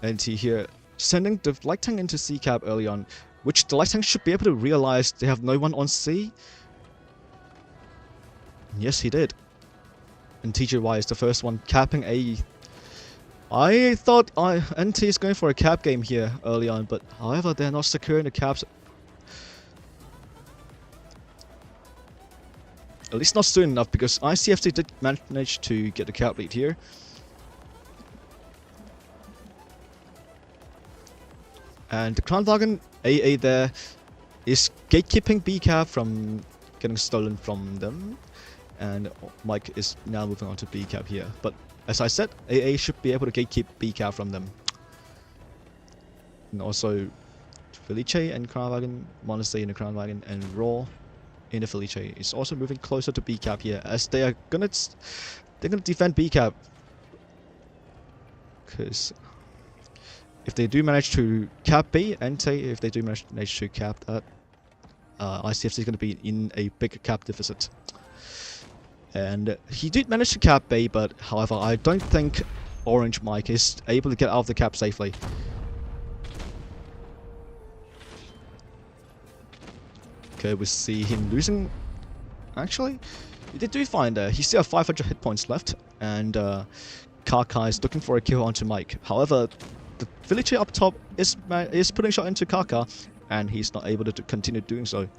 NT here sending the light tank into C cap early on, which the light tank should be able to realize they have no one on C. Yes, he did. And TJY is the first one capping A. I thought NT is going for a cap game here early on, but however, they're not securing the caps. At least not soon enough, because ICFC did manage to get the cap lead here. And the Crown Wagon AA there is gatekeeping B cap from getting stolen from them. And Mike is now moving on to B cap here. But as I said, AA should be able to gatekeep B cap from them. And also Felice and Crown Wagon, Monastery in the Crown Wagon, and Raw in the Felice is also moving closer to B cap here, as they're gonna defend B cap. Because if they do manage to cap B, NT, if they do manage to cap that, ICFC is going to be in a big cap deficit. And he did manage to cap B, but however, I don't think Orange Mike is able to get out of the cap safely. Okay, we see him losing. Actually, they do find he still have 500 hit points left, and Kaka is looking for a kill onto Mike. However, the villager up top is putting shot into Kaka, and he's not able to continue doing so.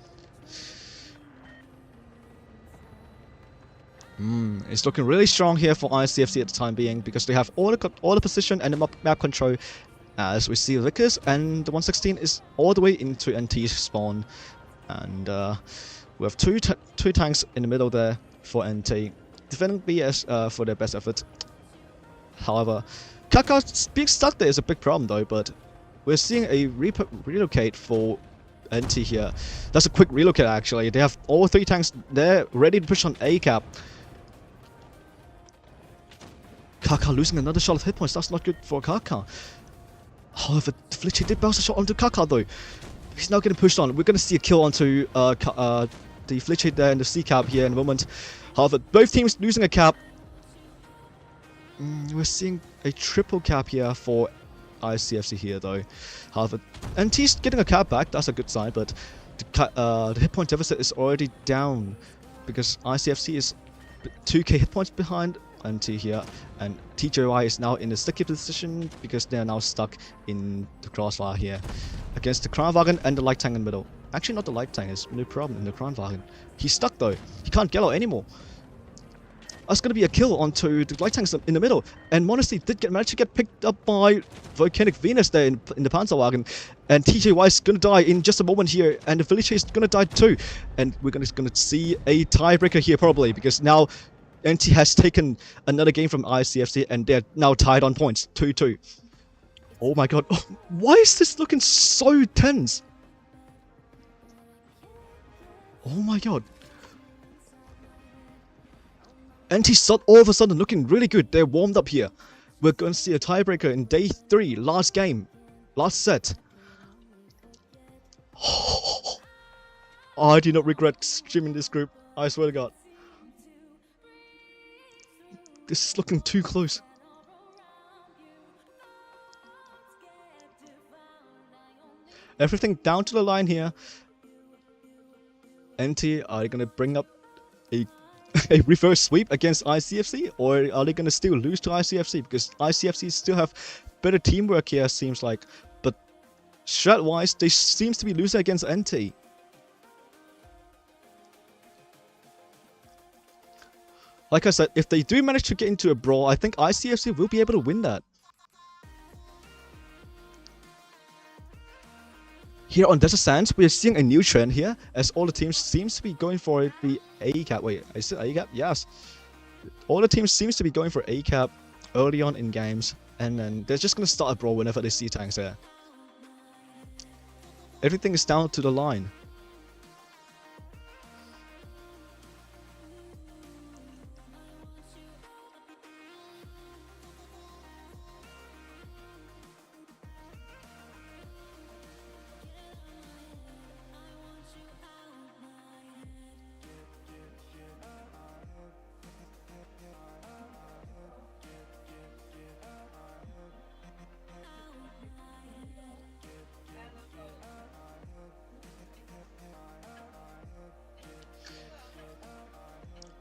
It's looking really strong here for ICFC at the time being, because they have all the position and the map control. As we see Vickers, and the 116 is all the way into NT's spawn, and we have two tanks in the middle there for NT, defending BS for their best effort. However, Kaka being stuck there is a big problem though, but we're seeing a relocate for NT here. That's a quick relocate actually. They have all 3 tanks there ready to push on A cap. Kaka losing another shot of hit points. That's not good for Kaka. However, Fletcher did bounce a shot onto Kaka though. He's now getting pushed on. We're going to see a kill onto the Fletcher there in the C cap here in a moment. However, both teams losing a cap. We're seeing a triple cap here for ICFC here though. However, NT's getting a cap back. That's a good sign, but the hit point deficit is already down because ICFC is 2k hit points behind NT here, and TJY is now in a sticky position because they are now stuck in the crossfire here against the Kranwagen and the light tank in the middle. Actually, not the light tank, there's no problem in the Kranwagen. He's stuck though. He can't get out anymore. That's going to be a kill onto the light tanks in the middle, and Modesty did manage to get picked up by Volcanic Venus there in the Panzerwagen, and TJY is going to die in just a moment here, and the Villager is going to die too, and we're going to see a tiebreaker here probably, because now NT has taken another game from ICFC and they're now tied on points, 2-2. Oh my god, why is this looking so tense? Oh my god. NT all of a sudden looking really good. They're warmed up here. We're going to see a tiebreaker in day 3, last game, last set. I do not regret streaming this group, I swear to god. This is looking too close. Everything down to the line here. NT, are they going to bring up a reverse sweep against ICFC? Or are they going to still lose to ICFC? Because ICFC still have better teamwork here, seems like. But strat-wise, they seems to be losing against NT. Like I said, if they do manage to get into a brawl, I think ICFC will be able to win that. Here on Desert Sands, we are seeing a new trend here, as all the teams seems to be going for the A cap. Wait, is it A cap? Yes. All the teams seems to be going for A cap early on in games, and then they're just going to start a brawl whenever they see tanks there. Everything is down to the line.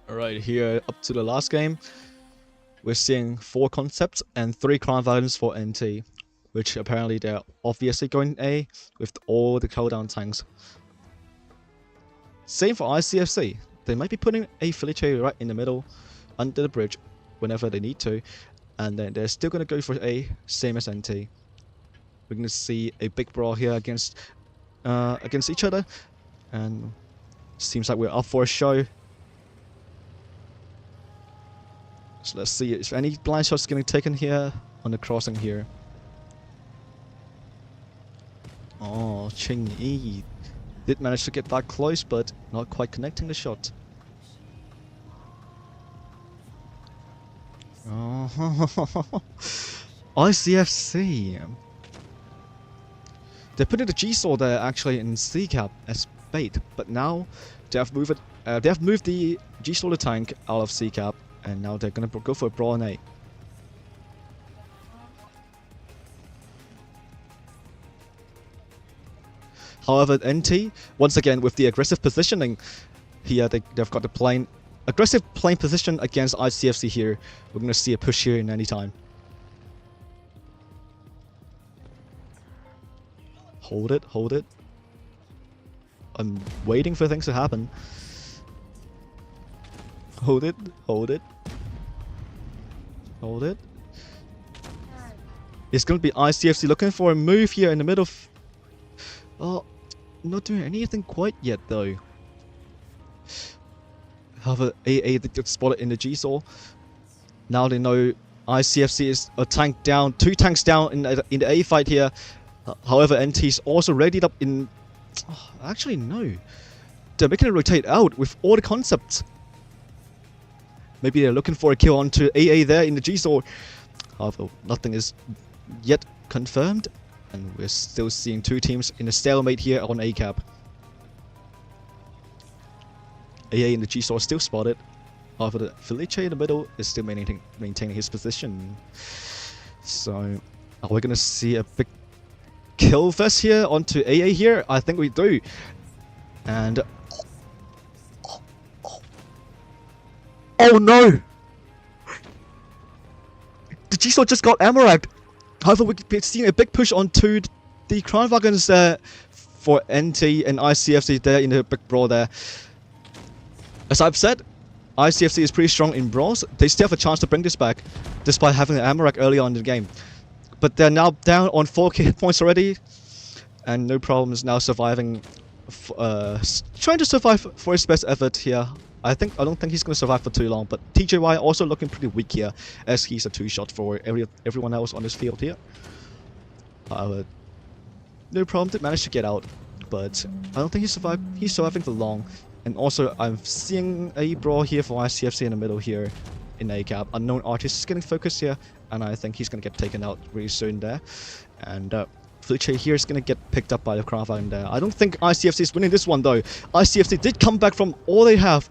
Alright, here up to the last game, we're seeing 4 concepts and 3 crown violence for NT, which apparently they're obviously going A with all the cooldown tanks. Same for ICFC, they might be putting a Felice right in the middle, under the bridge, whenever they need to, and then they're still going to go for A, same as NT. We're going to see a big brawl here against each other, and seems like we're up for a show. So let's see if any blind shots getting taken here on the crossing here. Oh, Ching Yi did manage to get that close, but not quite connecting the shot. Oh, ICFC. They're putting the G-Sword there actually in C cap as bait, but now they have moved it. They have moved the G-Sword tank out of C cap, and now they're gonna go for a brawl in A. However, NT once again with the aggressive positioning here, they've got the plane aggressive plane position against ICFC here. We're gonna see a push here in any time. Hold it, hold it. I'm waiting for things to happen. Hold it, hold it. Hold it. It's gonna be ICFC looking for a move here in the middle. Oh, not doing anything quite yet though. However, AA did get spotted in the G-Saw. Now they know ICFC is a tank down, 2 tanks down in the A fight here. However, NT's also readied up in... Oh, actually, no. They're making it rotate out with all the concepts. Maybe they're looking for a kill onto AA there in the G-Saw. However, nothing is yet confirmed. And we're still seeing 2 teams in a stalemate here on A cap. AA in the G-Saw still spotted. However, the Felice in the middle is still maintaining his position. So, are we going to see a big kill fest here onto AA here? I think we do. And... Oh no! The G-Saw just got Amarak. However, we're seeing a big push onto the Crown Wagons for NT and ICFC there in the big brawl there. As I've said, ICFC is pretty strong in brawls. They still have a chance to bring this back, despite having an Amarak early on in the game. But they're now down on 4k hit points already, and no problems now surviving, trying to survive for his best effort here. I don't think he's going to survive for too long, but TJY also looking pretty weak here, as he's a 2-shot for everyone else on this field here. No problem, did manage to get out, but I don't think he's surviving for long. And also, I'm seeing a brawl here for ICFC in the middle here in A cap. Unknown Artist is getting focused here, and I think he's going to get taken out really soon there. And Felice here is going to get picked up by the Cravain there. I don't think ICFC is winning this one though. ICFC did come back from all they have,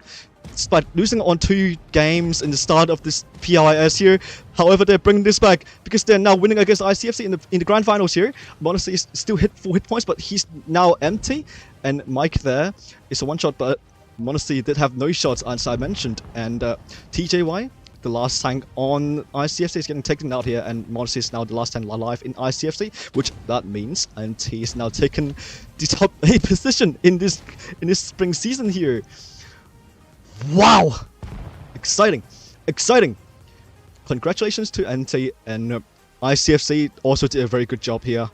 despite losing on 2 games in the start of this PYS here. However, they're bringing this back because they're now winning against ICFC in the grand finals here. Monasy is still full hit points, but he's now empty. And Mike there is a 1-shot, but Monasy did have no shots, as I mentioned. And TJY, the last tank on ICFC, is getting taken out here, and Monasy is now the last tank alive in ICFC, which that means NT is now taking the top 8 position in this spring season here. Wow! Exciting! Exciting! Congratulations to NT, and ICFC also did a very good job here.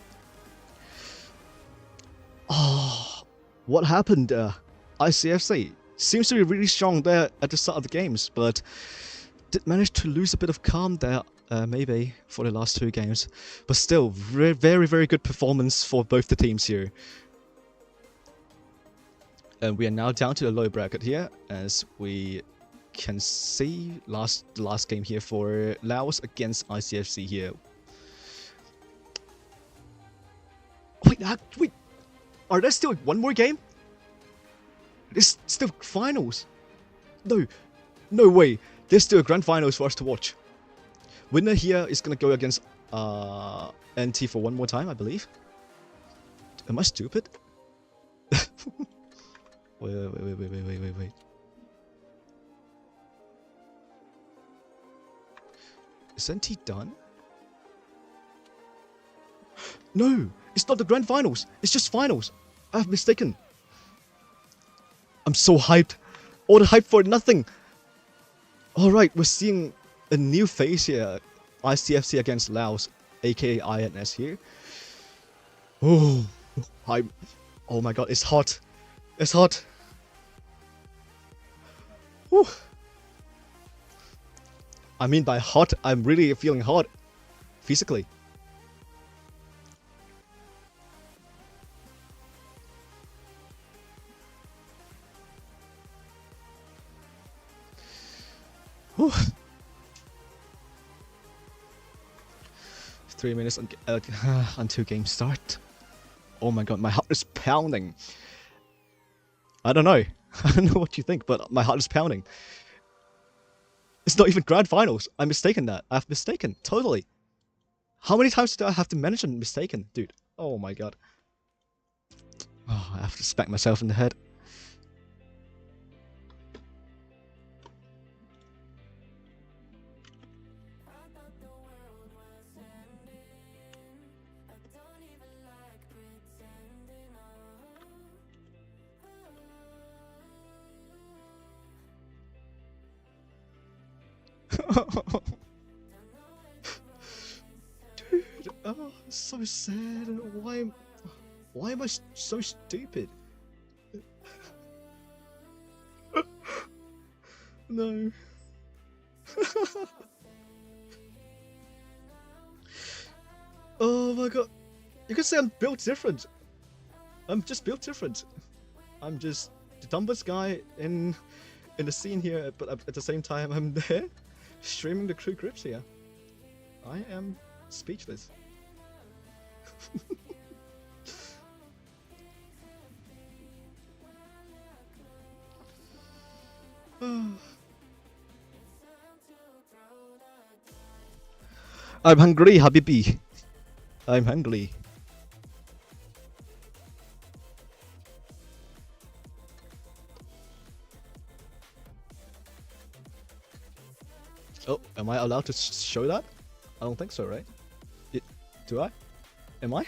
Oh, what happened? ICFC seems to be really strong there at the start of the games, but did manage to lose a bit of calm there, maybe, for the last 2 games. But still, very, very good performance for both the teams here. And we are now down to the low bracket here, as we can see the last game here for Laos against ICFC here. Wait, are there still one more game? There's still finals. No way. There's still a grand finals for us to watch. Winner here is gonna go against NT for one more time, I believe. Am I stupid? Wait. Is NT done? No, it's not the grand finals. It's just finals. I've mistaken. I'm so hyped. All the hype for nothing. Alright, we're seeing a new phase here. ICFC against Laos, aka INS here. Oh my god, it's hot. It's hot. Whew. I mean by hot, I'm really feeling hot. Physically. Whew. 3 minutes until game start. Oh my god, my heart is pounding. I don't know. I don't know what you think, but my heart is pounding. It's not even grand finals. I'm mistaken that. I've mistaken. Totally. How many times do I have to mention mistaken? Dude. Oh my god. Oh, I have to smack myself in the head. Dude, oh, so sad. Why am I so stupid? No. Oh my god. You could say I'm built different. I'm just built different. I'm just the dumbest guy in the scene here, but at the same time I'm there streaming the crew grips here. I am speechless. I'm hungry, Habibi. I'm hungry. Oh, am I allowed to show that? I don't think so, right? Do I? Am I?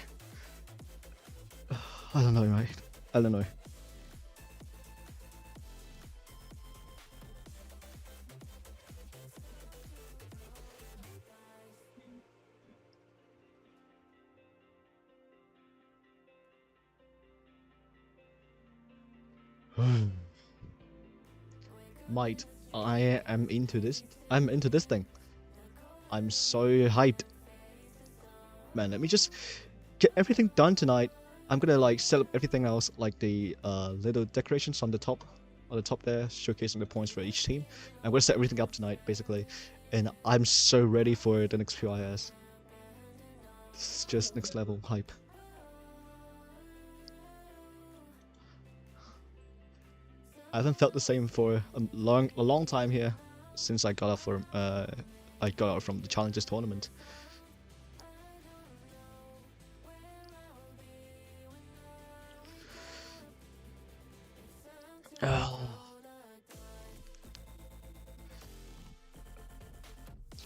I don't know, right? I don't know. Mate, I am into this. I'm into this thing. I'm so hyped. Man, let me just get everything done tonight. I'm gonna like set up everything else, like the little decorations on the top there, showcasing the points for each team. I'm gonna set everything up tonight, basically, and I'm so ready for the next PYS. It's just next level hype. I haven't felt the same for a long time here since I got out from the challenges tournament.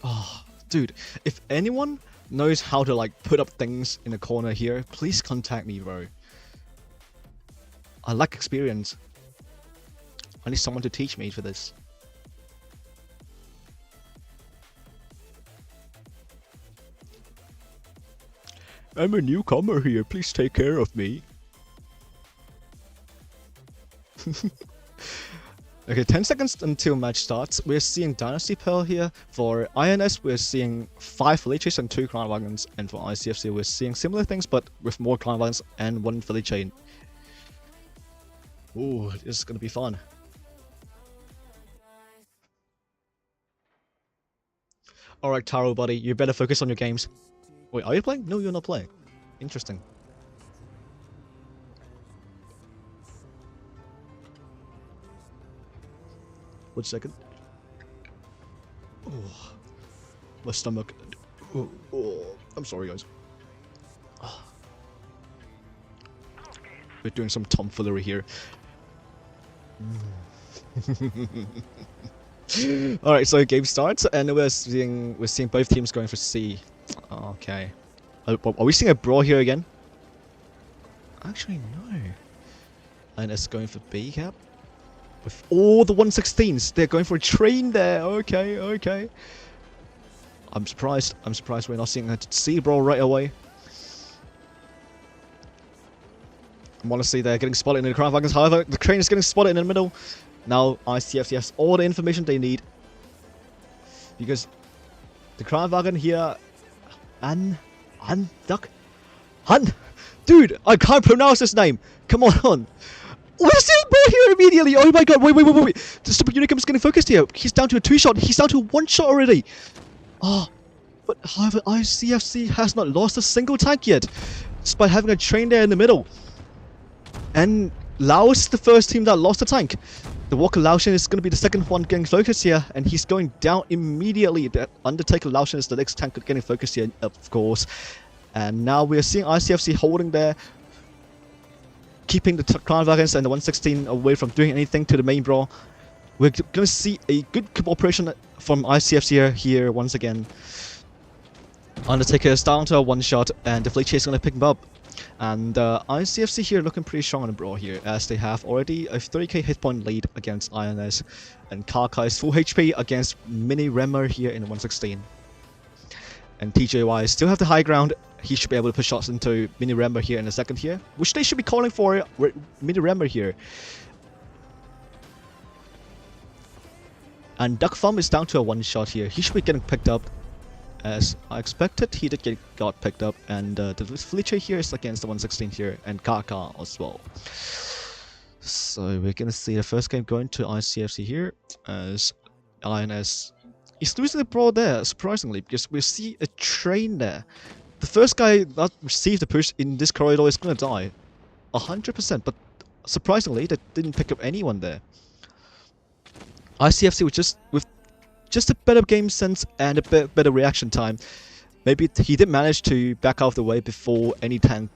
Oh, dude, if anyone knows how to like put up things in a corner here, please contact me, bro. I lack experience. I need someone to teach me for this. I'm a newcomer here, please take care of me. Okay, 10 seconds until match starts. We're seeing Dynasty Pearl here. For INS, we're seeing 5 Felices and 2 Crown Wagons. And for ICFC, we're seeing similar things, but with more Crown Wagons and 1 Felice. Ooh, this is gonna be fun. Alright, Taro, buddy, you better focus on your games. Wait, are you playing? No, you're not playing. Interesting. One second. Oh, my stomach. Oh, I'm sorry, guys. Oh. We're doing some tomfoolery here. Alright, so game starts, and we're seeing both teams going for C. Okay. Are we seeing a brawl here again? Actually, no. And it's going for B cap. With all the 116s, they're going for a train there. Okay, okay. I'm surprised. I'm surprised we're not seeing a C brawl right away. I want to see they're getting spotted in the Crown Wagons. However, the train is getting spotted in the middle. Now ICFC has all the information they need, because the Crown Wagon here, dude, I can't pronounce his name. Come on. We're seeing ball here immediately. Oh my god, wait. The Super Unicum is getting focused here. He's down to a 2-shot. He's down to a 1-shot already. Oh, But however, ICFC has not lost a single tank yet, despite having a train there in the middle. And Laos, the first team that lost a tank. The Walker Laotian is going to be the second one getting focused here, and he's going down immediately. The Undertaker Laotian is the next tank getting focused here, of course. And now we're seeing ICFC holding there, keeping the Crown Dragons and the 116 away from doing anything to the main brawl. We're going to see a good cooperation from ICFC here once again. Undertaker is down to a one shot, and the Fleet Chase is going to pick him up. And ICFC here looking pretty strong on the brawl here, as they have already a 30k hit point lead against INS, and Karka is full HP against Mini Remmer here in the 116. And TJY still have the high ground. He should be able to push shots into Mini Remmer here in a second here, which they should be calling for Mini Remmer here. And Duck Farm is down to a one shot here. He should be getting picked up. As I expected, he did got picked up, and the Felice here is against the 116 here, and Kaka as well. So we're gonna see the first game going to ICFC here, as INS is losing the brawl there, surprisingly, because we see a train there. The first guy that received the push in this corridor is gonna die, 100%, but surprisingly, they didn't pick up anyone there. ICFC with just a better game sense and a bit better reaction time. Maybe he did manage to back out of the way before any tank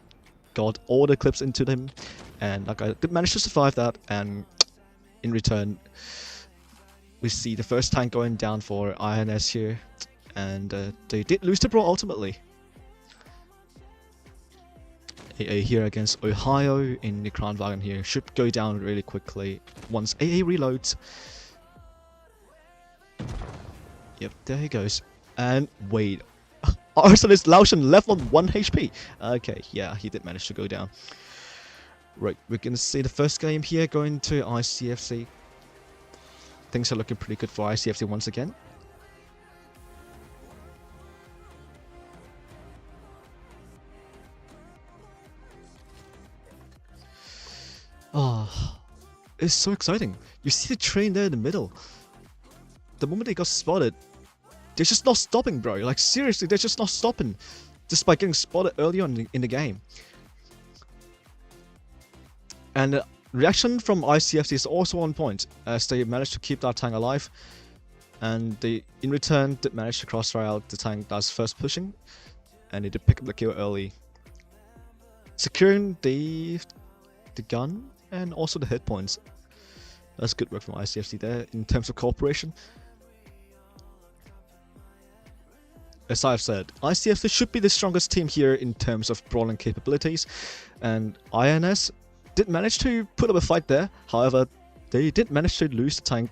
got all the clips into him, and that guy did manage to survive that, and in return we see the first tank going down for INS here, and they did lose the brawl ultimately. AA here against Ohio in the Crown Wagon here should go down really quickly once AA reloads. Yep, there he goes. And wait, Arsenal's Laotian left on 1 HP. Okay, yeah, he did manage to go down. Right, we're gonna see the first game here going to ICFC. Things are looking pretty good for ICFC once again. Oh, it's so exciting. You see the train there in the middle. The moment they got spotted, they're just not stopping, bro. Like, seriously, they're just not stopping, despite getting spotted early on in the game. And the reaction from ICFC is also on point, as they managed to keep that tank alive, and they, in return, did manage to crossfire out the tank that's first pushing, and they did pick up the kill early, securing the gun and also the hit points. That's good work from ICFC there in terms of cooperation. As I've said, ICFC should be the strongest team here in terms of brawling capabilities, and INS did manage to put up a fight there. However, they did manage to lose the tank,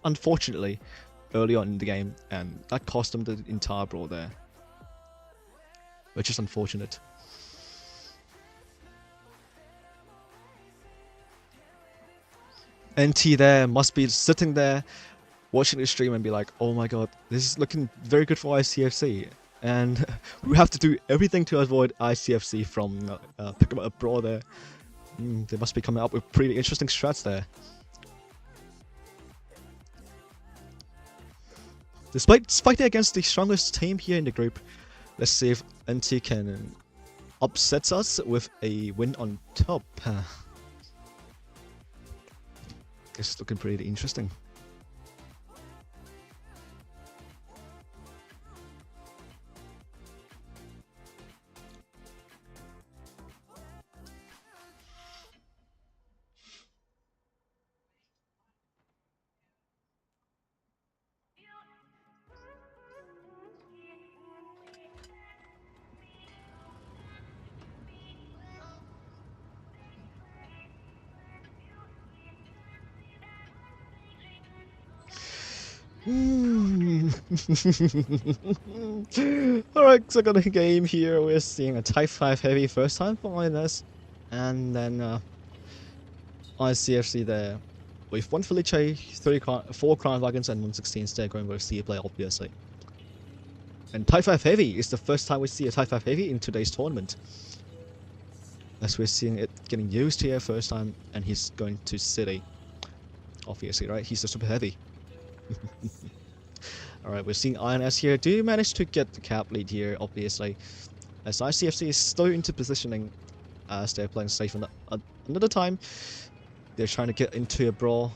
unfortunately, early on in the game, and that cost them the entire brawl there, which is unfortunate. NT there must be sitting there watching the stream and be like, oh my god, this is looking very good for ICFC, and we have to do everything to avoid ICFC from picking up a brawl there. They must be coming up with pretty interesting strats there. Despite fighting against the strongest team here in the group, let's see if NT can upset us with a win on top. It's looking pretty interesting. Alright, so got a game here. We're seeing a Type 5 Heavy first time for INS, and then ICFC there with 1 Felice, 4 Crown Wagons, and 116 instead going with C play, obviously. And Type 5 Heavy is the first time we see a Type 5 Heavy in today's tournament, as we're seeing it getting used here first time, and he's going to City. Obviously, right? He's the Super Heavy. Alright, we're seeing INS here. Do you manage to get the cap lead here, obviously? As ICFC is still into positioning as they're playing safe another time. They're trying to get into a brawl.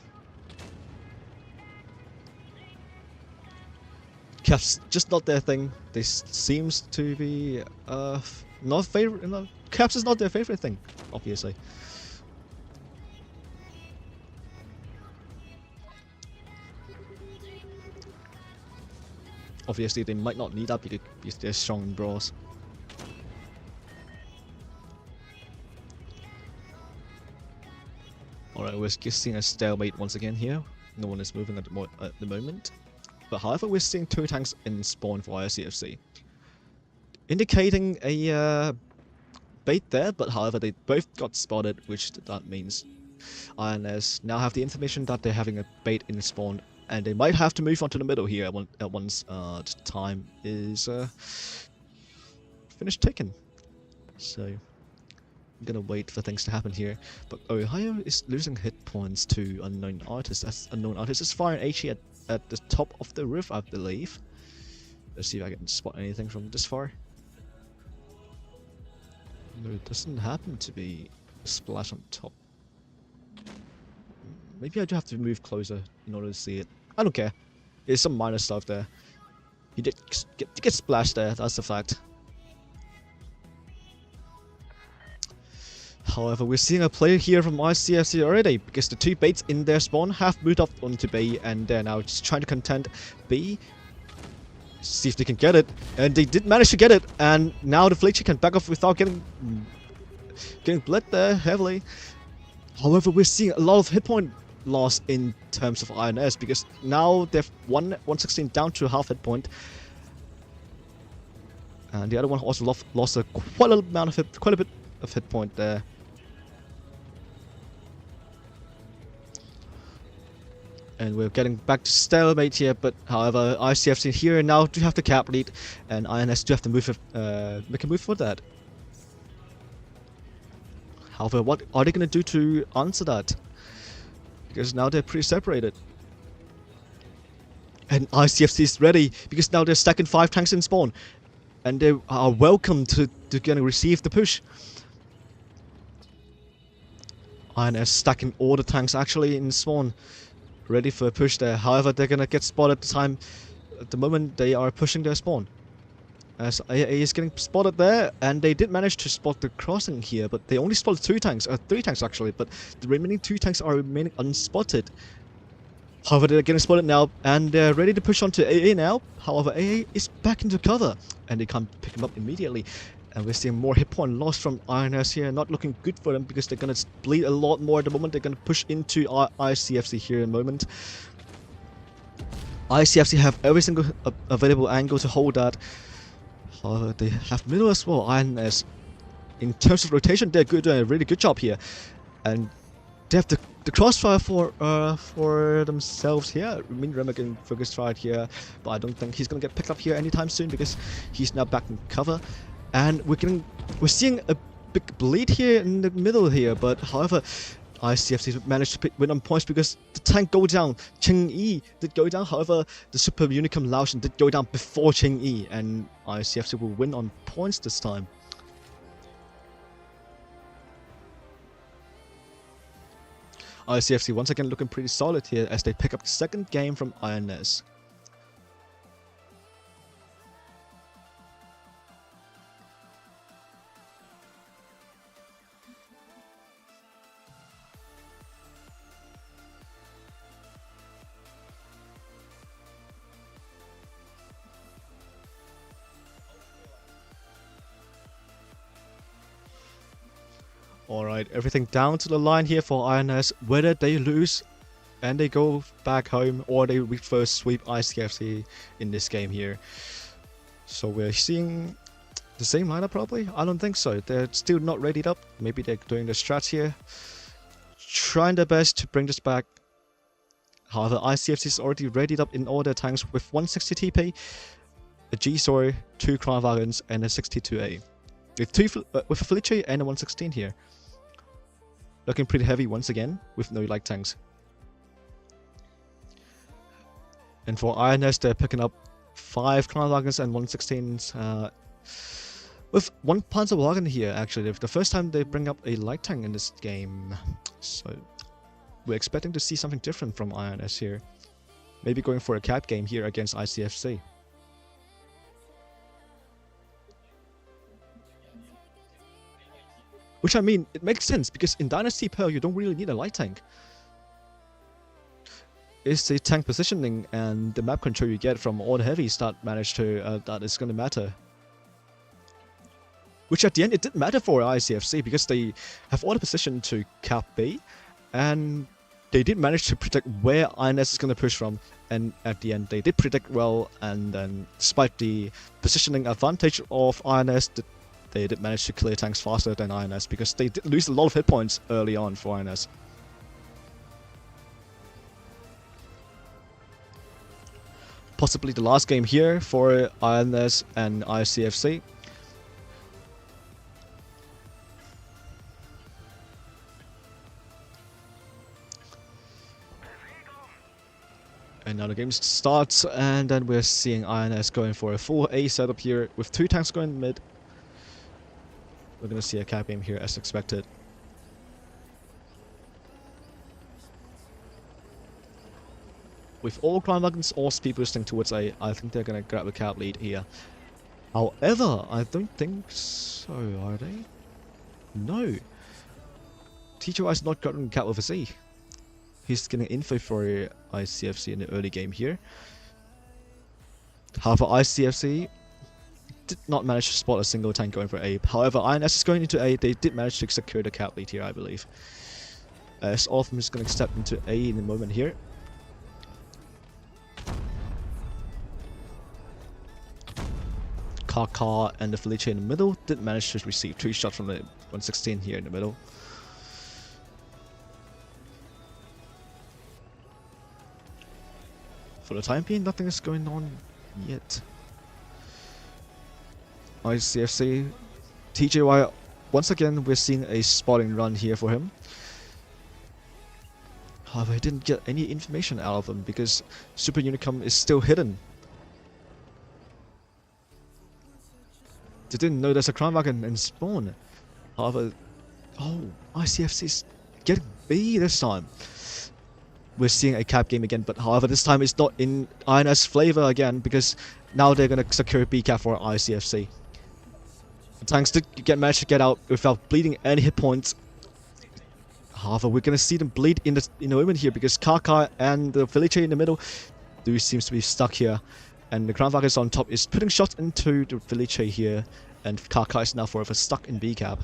Cap's just not their thing. This seems to be not favorite. No, Caps is not their favorite thing, obviously. Obviously, they might not need that because they're strong in brawls. Alright, we're just seeing a stalemate once again here. No one is moving at the moment. But however, we're seeing 2 tanks in spawn for ICFC. Indicating a bait there, but however, they both got spotted, which that means INS now have the information that they're having a bait in spawn. And they might have to move on to the middle here once the time is finished ticking. So I'm gonna wait for things to happen here. But Ohio is losing hit points to unknown artists. As unknown artist is firing HE at the top of the roof, I believe. Let's see if I can spot anything from this far. No, it doesn't happen to be a splash on top. Maybe I do have to move closer in order to see it. I don't care. There's some minor stuff there. You did get splashed there, that's the fact. However, we're seeing a play here from ICFC already, because the 2 baits in their spawn have moved up onto B, and they're now just trying to contend B. See if they can get it, and they did manage to get it, and now the Fleetcher can back off without getting bled there heavily. However, we're seeing a lot of hit point loss in terms of INS, because now they've 116 down to half hit point, and the other one also lost quite a bit of hit point there. And we're getting back to stalemate here, but however, ICFC here now do have the cap lead, and INS do have to move, make a move for that. However, what are they going to do to answer that? Because now they're pretty separated. And ICFC is ready, because now they're stacking 5 tanks in spawn. And they are welcome to gonna receive the push. INS stacking all the tanks actually in spawn, ready for a push there. However, they're gonna get spotted at the moment they are pushing their spawn. As AA is getting spotted there, and they did manage to spot the crossing here, but they only spotted 3 tanks actually, but the remaining 2 tanks are remaining unspotted. However, they're getting spotted now, and they're ready to push on to AA now. However, AA is back into cover, and they can't pick him up immediately. And we're seeing more hit point loss from INS here, not looking good for them, because they're gonna bleed a lot more at the moment. They're gonna push into ICFC here in a moment. ICFC have every single available angle to hold that. However, they have middle as well. INS, in terms of rotation, they're doing a really good job here, and they have the crossfire for themselves here. Minimap getting focused right here, but I don't think he's gonna get picked up here anytime soon, because he's now back in cover, and we're seeing a big bleed here in the middle here. But however, ICFC managed to win on points because the tank go down. Cheng Yi did go down, however, the Super Unicum Laotian did go down before Cheng Yi, and ICFC will win on points this time. ICFC once again looking pretty solid here as they pick up the 2nd game from INS. Alright, everything down to the line here for INS. Whether they lose and they go back home, or they first sweep ICFC in this game here. So we're seeing the same lineup probably? I don't think so. They're still not readied up. Maybe they're doing the strats here, trying their best to bring this back. However, ICFC is already readied up in all their tanks with 160 TP, a G-Sword, 2 Crown Wagons, and a 62A. With a Fleetcher and a 116 here. Looking pretty heavy once again, with no light tanks. And for INS, they're picking up 5 Kleinwagens and 116s. With 1 Panzerwagen here, actually. The first time they bring up a light tank in this game. So we're expecting to see something different from INS here. Maybe going for a cap game here against ICFC. Which I mean, it makes sense because in Dynasty Pearl you don't really need a light tank. It's the tank positioning and the map control you get from all the heavies that that is going to matter. Which at the end it didn't matter for ICFC because they have all the position to cap B, and they did manage to predict where INS is going to push from, and at the end they did predict well, and then despite the positioning advantage of INS, they did manage to clear tanks faster than INS because they did lose a lot of hit points early on for INS. Possibly the last game here for INS and ICFC. And now the game starts, and then we're seeing INS going for a full A setup here with 2 tanks going mid. We're gonna see a cap game here as expected. With all Kleinwagens all speed boosting towards A, I think they're gonna grab a cap lead here. However, I don't think so, are they? No. TJY is not gotten cap over C. He's getting info for ICFC in the early game here. However, ICFC did not manage to spot a single tank going for A. However, INS is going into A. They did manage to secure the cap lead here, I believe. As all of them is going to step into A in a moment here. Kaka and the Felice in the middle did manage to receive 2 shots from the 116 here in the middle. For the time being, nothing is going on yet. ICFC, TJY, once again we're seeing a spotting run here for him. However, he didn't get any information out of him because Super Unicum is still hidden. They didn't know there's a Kleinwagen in spawn. However, oh, ICFC's getting B this time. We're seeing a cap game again, but however this time it's not in INS flavor again because now they're gonna secure B cap for ICFC. The tanks did manage to get out without bleeding any hit points. However, we're gonna see them bleed in the moment here because Kaka and the Felice in the middle do seems to be stuck here, and the Kleinwagen on top is putting shots into the Felice here, and Kaka is now forever stuck in B cap.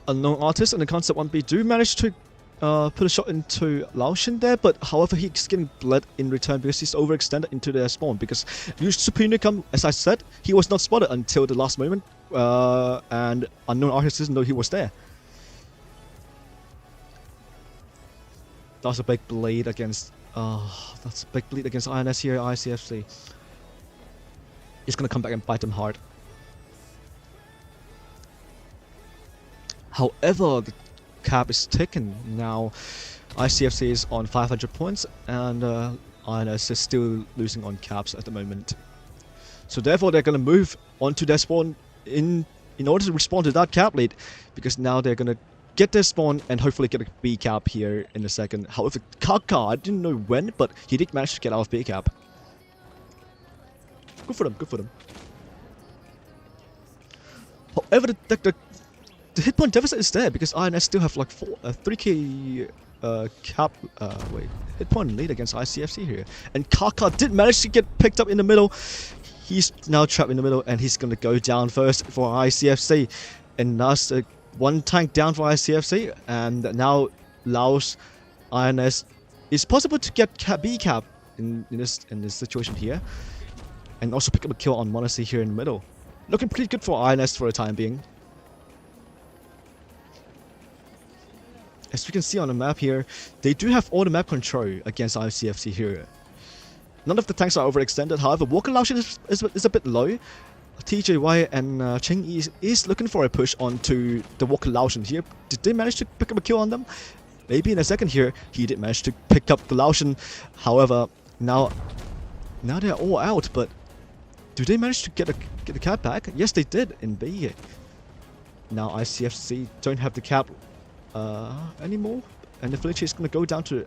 Unknown Artist and the Concept 1B do manage to put a shot into Laoshin there, but however he's getting bled in return because he's overextended into their spawn because Super Unicum, as I said, he was not spotted until the last moment, and Unknown Artist didn't know he was there. That's a big bleed against that's a big bleed against INS here, ICFC. He's gonna come back and bite them hard. However, the cap is taken now. ICFC is on 500 points, and INS is still losing on caps at the moment. So therefore, they're gonna move onto their spawn in order to respond to that cap lead, because now they're gonna get their spawn and hopefully get a B cap here in a second. However, Kaka, I didn't know when, but he did manage to get out of B cap. Good for them. Good for them. However, the hit point deficit is there because INS still have like 3k hit point lead against ICFC here, and Kaka did manage to get picked up in the middle. He's now trapped in the middle, and he's gonna go down first for ICFC, and that's one tank down for ICFC, and now Laos INS is possible to get B cap in this situation here, and also pick up a kill on Monacy here in the middle. Looking pretty good for INS for the time being. As we can see on the map here, they do have all the map control against ICFC here. None of the tanks are overextended, however, Walker Laoshin is a bit low. TJY and Cheng Yi is looking for a push onto the Walker Laotian here. Did they manage to pick up a kill on them? Maybe in a second here, he did manage to pick up the Laotian. However, now they're all out, but do they manage to get the cap back? Yes, they did in B. Now ICFC don't have the cap anymore, and the Felice is gonna go down to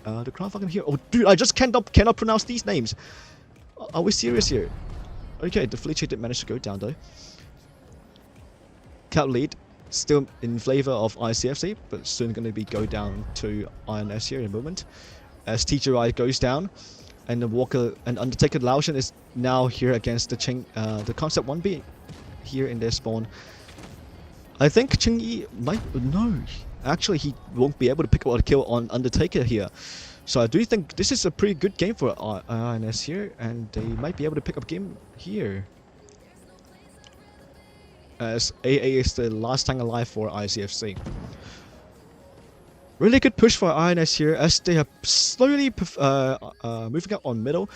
the Crown Falcon here. Oh, dude, I just cannot pronounce these names. Are we serious here? Okay, the Felice did manage to go down though. Cap lead still in flavor of ICFC, but soon gonna be go down to INS here in a moment as TJI goes down. And the Walker and Undertaker Laotian is now here against the Concept 1B here in their spawn. I think Cheng Yi might... No, actually he won't be able to pick up a kill on Undertaker here. So I do think this is a pretty good game for INS here, and they might be able to pick up a game here. As AA is the last tank alive for ICFC. Really good push for INS here as they are slowly moving up on middle.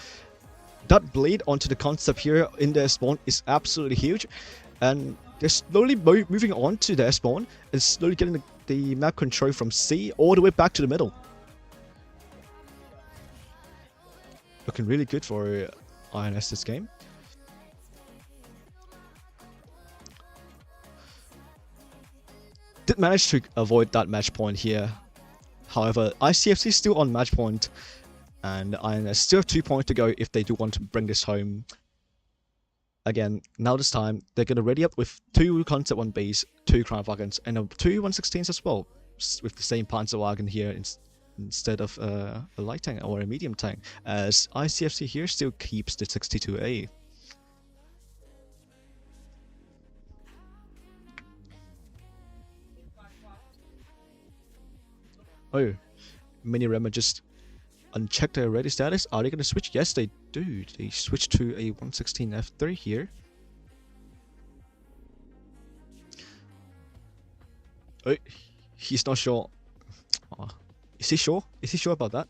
That bleed onto the Concept here in their spawn is absolutely huge, and they're slowly moving on to their spawn and slowly getting the map control from C all the way back to the middle. Looking really good for INS this game. Did manage to avoid that match point here. However, ICFC still on match point, and INS still have 2 points to go if they do want to bring this home. Again, now this time, they're going to ready up with 2 Concept 1Bs, 2 Crown Wagons, and 2 116s as well, with the same Panzerwagen here instead of a light tank or a medium tank, as ICFC here still keeps the 62A. Oh, Minimap just unchecked their ready status. Are they going to switch? Yes, they do. They switch to a 116 F3 here. Oh, he's not sure. Oh, is he sure? Is he sure about that?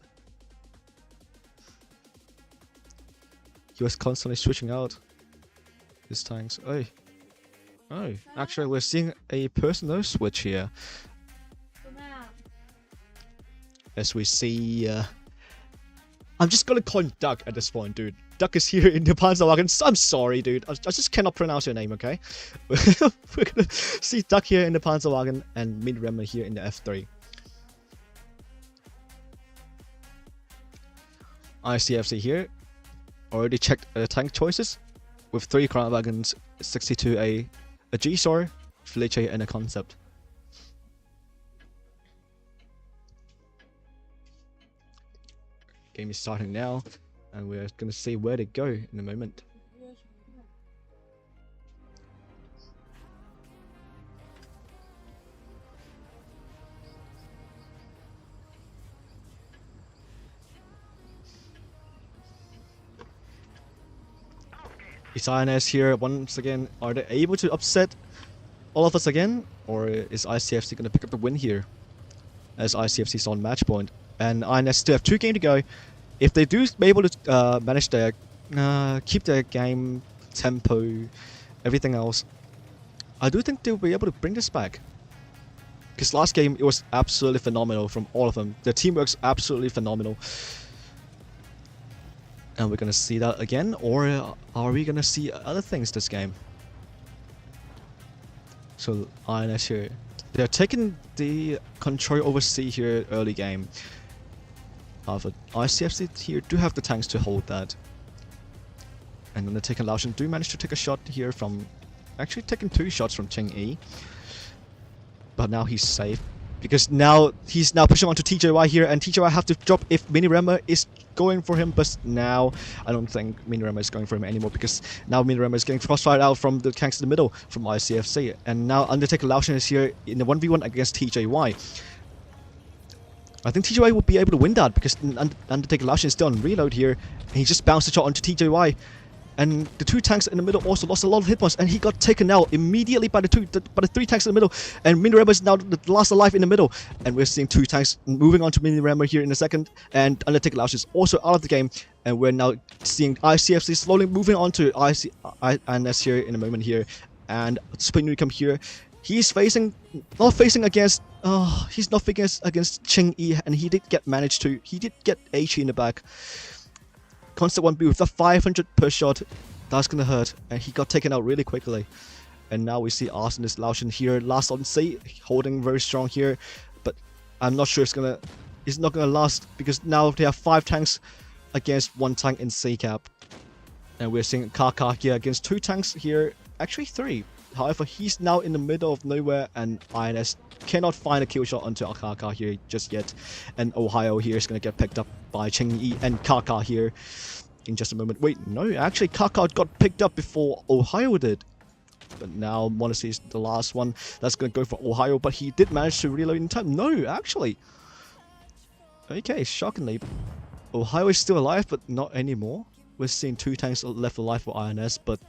He was constantly switching out his tanks. Oh, actually, we're seeing a personal switch here. As we see, I'm just gonna call him Duck at this point, dude. Duck is here in the Panzerwagen. I'm sorry, dude. I just cannot pronounce your name, okay? We're gonna see Duck here in the Panzerwagen and Minimap here in the F3. ICFC here. Already checked tank choices with 3 Crown Wagons, 62A, a G-Star, Felice, and a Concept. Game is starting now, and we're gonna see where they go in a moment. Is INS here once again? Are they able to upset all of us again, or is ICFC gonna pick up the win here? As ICFC is on match point, and INS still have 2 games to go. If they do be able to manage their keep their game tempo, everything else, I do think they'll be able to bring this back. Because last game it was absolutely phenomenal from all of them. Their teamwork's absolutely phenomenal. And we're gonna see that again, or are we gonna see other things this game? So INS here, they're taking the control over C here early game. However, ICFC here do have the tanks to hold that. And then the Taken Laotian do manage to take a shot here from... Actually taking 2 shots from Cheng Yi. But now he's safe. Because now he's pushing onto TJY here, and TJY have to drop if Minimap is going for him. But now I don't think Minimap is going for him anymore, because now Minimap is getting crossfired out from the tanks in the middle from ICFC. And now Undertaker Laotian is here in the 1v1 against TJY. I think TJY will be able to win that, because Undertaker Laotian is still on reload here, and he just bounced the shot onto TJY. And the 2 tanks in the middle also lost a lot of hit points, and he got taken out immediately by the 3 tanks in the middle. And Minimap is now the last alive in the middle, and we're seeing 2 tanks moving on to Minimap here in a second. And Undertaker Laotian is also out of the game And we're now seeing ICFC slowly moving on to INS here in a moment here. And Spring Newcomb here. He's not facing against Cheng Yi, and he did get HE in the back. Constant 1B with a 500 per shot. That's gonna hurt, and he got taken out really quickly. And now we see Arsenis Laotian here, last on C, holding very strong here. But I'm not sure it's not gonna last, because now they have 5 tanks against 1 tank in C cap. And we're seeing Kaka here against 2 tanks here, actually 3. However, he's now in the middle of nowhere, and INS cannot find a kill shot onto Kaka here just yet. And Ohio here is gonna get picked up by Cheng Yi and Kaka here in just a moment. Wait, no, actually Kaka got picked up before Ohio did. But now Monacy is the last one that's going to go for Ohio, but he did manage to reload in time. No, actually. Okay, shockingly, Ohio is still alive, but not anymore. We're seeing 2 tanks left alive for INS, but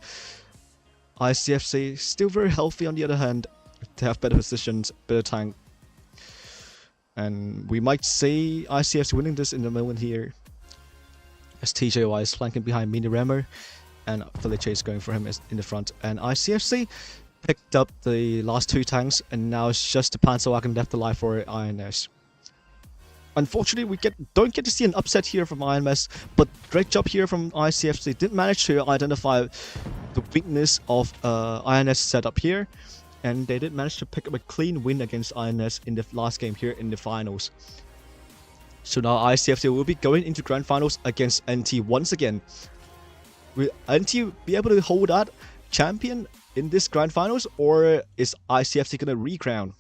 ICFC still very healthy on the other hand. They have better positions, better tank. And we might see ICFC winning this in the moment here, as TJY is flanking behind Mini Rammer, and Felice is going for him in the front. And ICFC picked up the last 2 tanks, and now it's just the Panzerwagen left alive for INS. Unfortunately, we don't get to see an upset here from INS, but great job here from ICFC. Did manage to identify the weakness of INS setup here, and they did manage to pick up a clean win against INS in the last game here in the finals. So now ICFC will be going into grand finals against NT once again. Will NT be able to hold that champion in this grand finals, or is ICFC gonna recrown?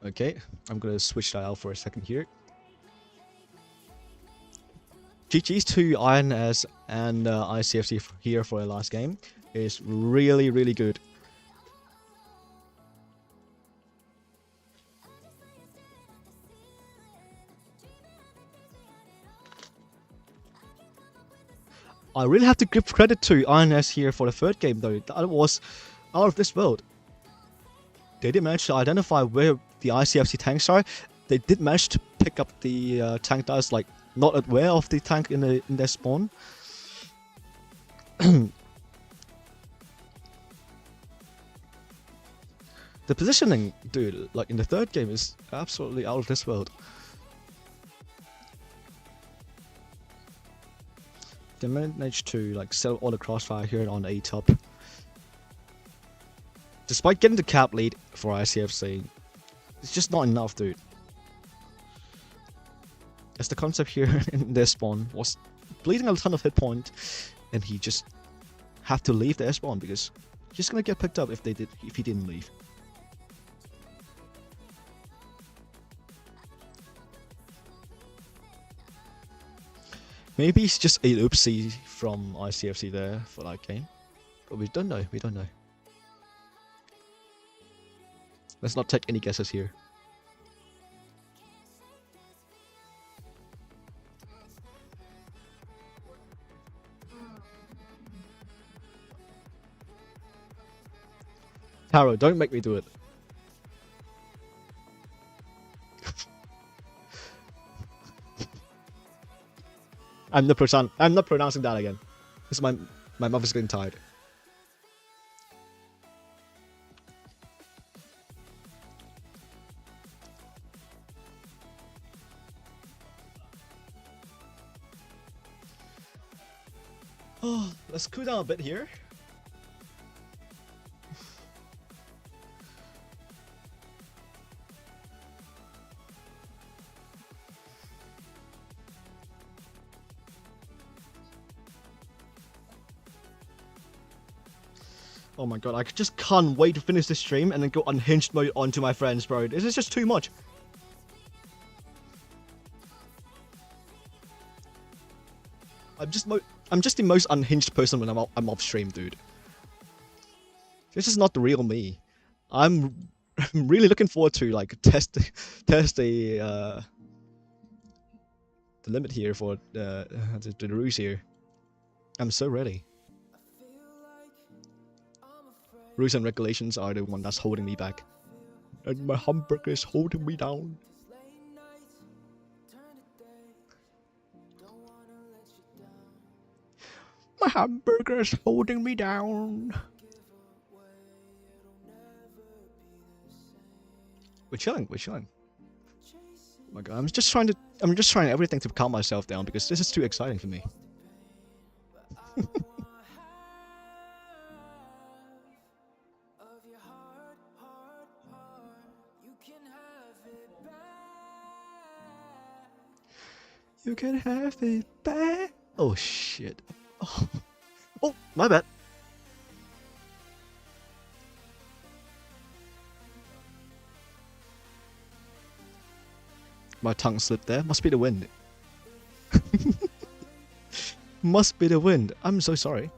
Okay, I'm gonna switch that out for a second here. GG's to INS and ICFC here for the last game. Is really, really good. I really have to give credit to INS here for the 3rd game though. That was out of this world. They did manage to identify where the ICFC tanks are. They did manage to pick up the tank that is like not aware of the tank in their spawn. The positioning, dude, like in the 3rd game is absolutely out of this world. They managed to like sell all the crossfire here on A top. Despite getting the cap lead for ICFC, it's just not enough, dude. As the concept here in their spawn was bleeding a ton of hit point, and he just had to leave their spawn because he's just gonna get picked up if he didn't leave. Maybe it's just a oopsie from ICFC there for that game, but we don't know. We don't know. Let's not take any guesses here. Taro, don't make me do it. I'm not pronouncing that again. This is my mouth is getting tired. Oh, let's cool down a bit here. Oh my god, I just can't wait to finish this stream and then go unhinged mode onto my friends, bro. This is just too much. I'm just the most unhinged person when I'm off stream, dude. This is not the real me. I'm really looking forward to like test the limit here for the ruse here. I'm so ready. rules and regulations are the one that's holding me back. And my hamburger is holding me down. My hamburger is holding me down. We're chilling, we're chilling. Oh my god, I'm just trying everything to calm myself down because this is too exciting for me. You can have it back. Oh shit. Oh, oh my bad. My tongue slipped there. Must be the wind. Must be the wind. I'm so sorry.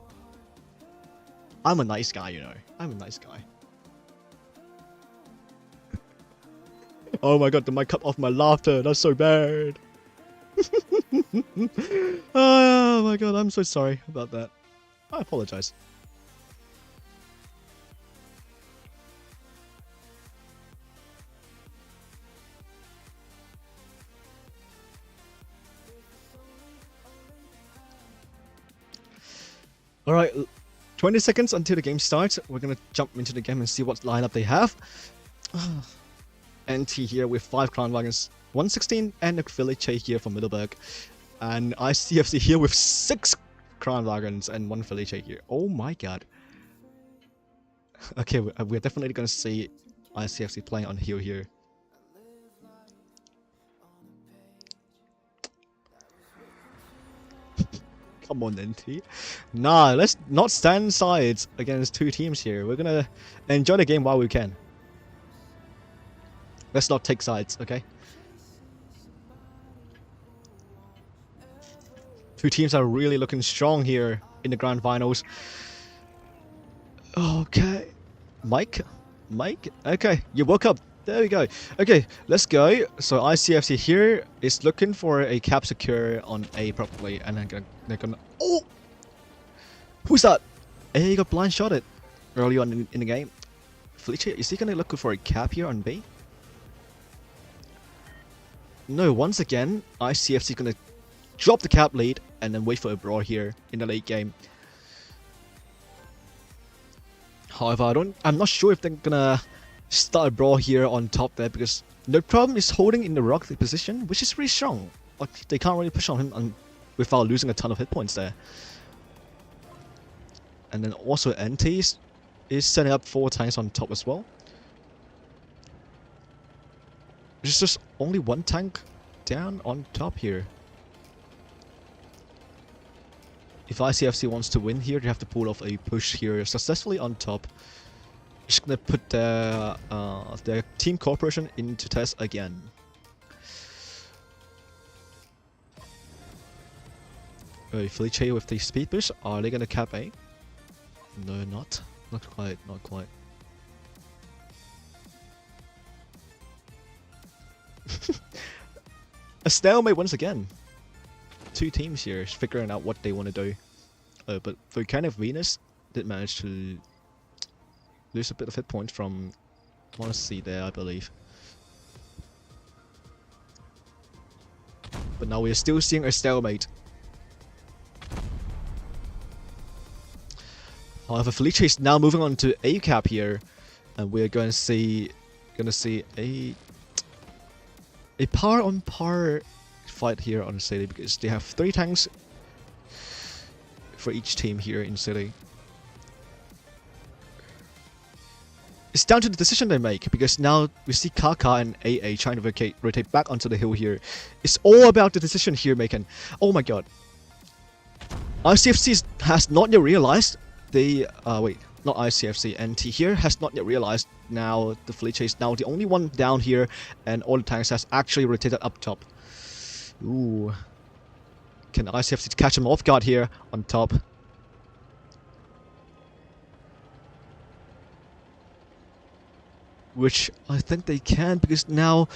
I'm a nice guy, you know. I'm a nice guy. Oh my god, the mic cut off my laughter. That's so bad. Oh my god, I'm so sorry about that. I apologize. Alright, 20 seconds until the game starts. We're gonna jump into the game and see what lineup they have. NT here with 5 Crown Wagons, 116, and a Village here from Middleburg. And ICFC here with 6 Crown Wagons and 1 Village here. Oh my god. Okay, we're definitely gonna see ICFC playing on hill here. Come on, NT. Nah, let's not stand sides against 2 teams here. We're gonna enjoy the game while we can. Let's not take sides, okay? 2 teams are really looking strong here in the grand finals. Okay. Mike? Okay, you woke up. There we go. Okay, let's go. So ICFC here is looking for a cap secure on A properly, and then they're gonna. Oh, who's that? A got blind shotted early on in the game. Felicia, is he gonna look for a cap here on B? No, once again, ICFC gonna drop the cap lead and then wait for a brawl here in the late game. However, I'm not sure if they're gonna start a brawl here on top there because the problem is holding in the rock position, which is really strong. Like they can't really push on him without losing a ton of hit points there. And then also NT is setting up 4 tanks on top as well. There's just only 1 tank down on top here. If ICFC wants to win here, they have to pull off a push here successfully on top. Just gonna put their team cooperation into test again. Felice with the speed push, are they gonna cap A? No, not quite, not quite. A stalemate once again. 2 teams here figuring out what they want to do. But Volcanic Venus did manage to lose a bit of hit points from Monacy there, I believe. But now we're still seeing a stalemate. However, Felice is now moving on to A cap here, and we're going to see a par on par fight here on the city because they have 3 tanks for each team here in city. It's down to the decision they make because now we see Kaka and AA trying to rotate back onto the hill here. It's all about the decision here making. Oh my god. ICFC has not yet realized they wait, not ICFC, NT here has not yet realized now the Felice is now the only one down here and all the tanks has actually rotated up top. Ooh. Can ICFC catch him off guard here on top? Which I think they can because now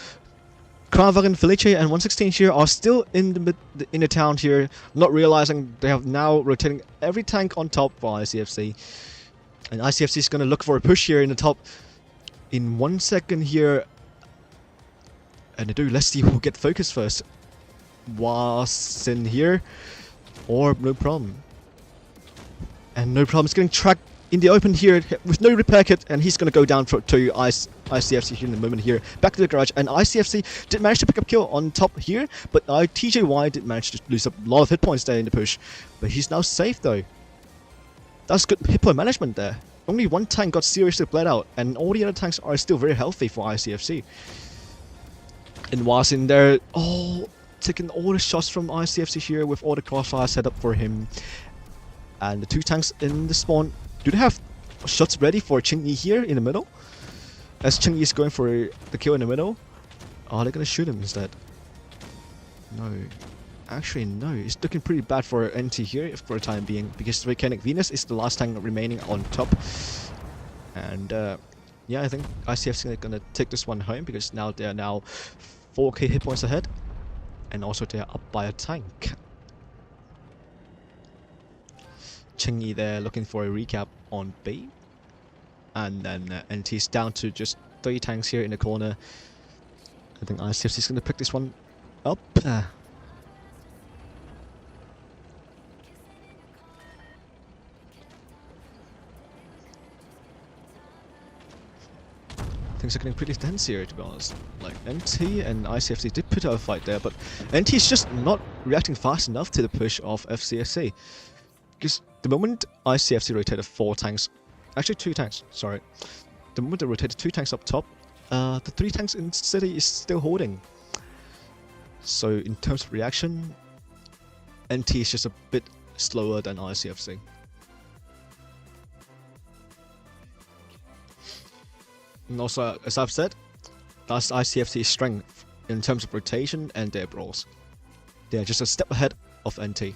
Kravagan, Felice and 116 here are still in the town here, not realizing they have now rotating every tank on top for ICFC. And ICFC is going to look for a push here in the top in 1 second here. And they do. Let's see who will get focused first. Was in here. Or no problem. And no problem. He's getting tracked in the open here with no repair kit. And he's going to go down to ICFC here in the moment here. Back to the garage. And ICFC did manage to pick up kill on top here. But TJY did manage to lose a lot of hit points there in the push. But he's now safe though. That's good hit point management there. Only one tank got seriously bled out. And all the other tanks are still very healthy for ICFC. And was in there, taking all the shots from ICFC here with all the crossfire set up for him. And the 2 tanks in the spawn. Do they have shots ready for Ching-Yi here in the middle? As Ching-Yi is going for the kill in the middle. Oh, they're gonna shoot him instead. No. Actually, no. It's looking pretty bad for NT here for the time being. Because Volcanic Venus is the last tank remaining on top. And yeah, I think ICFC are gonna take this one home because now they are now 4k hit points ahead, and also they are up by a tank. Ching-Yi there looking for a recap on B, and then NT's down to just 3 tanks here in the corner. I think ICFC is gonna pick this one up. Things are getting pretty tense here, to be honest. Like, NT and ICFC did put out a fight there, but NT is just not reacting fast enough to the push of FCSC. Because the moment ICFC rotated 4 tanks, actually 2 tanks, sorry. The moment they rotated 2 tanks up top, the 3 tanks in city is still holding. So in terms of reaction, NT is just a bit slower than ICFC. And also, as I've said, that's ICFC's strength in terms of rotation and their brawls. They are just a step ahead of NT.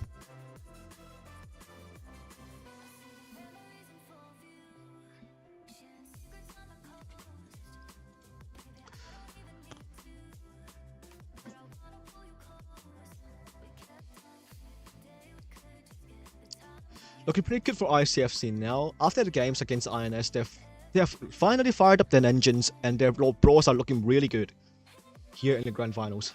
Looking pretty good for ICFC now. After the games against INS, they have finally fired up their engines, and their brawls are looking really good here in the grand finals.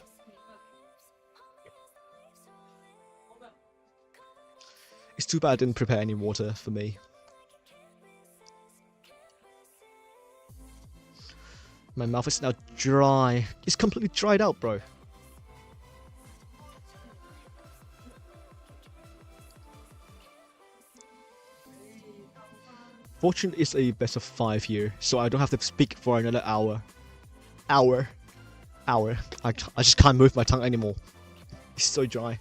It's too bad I didn't prepare any water for me. My mouth is now dry. It's completely dried out, bro. Fortune is a best of 5 here, so I don't have to speak for another hour. I just can't move my tongue anymore. It's so dry.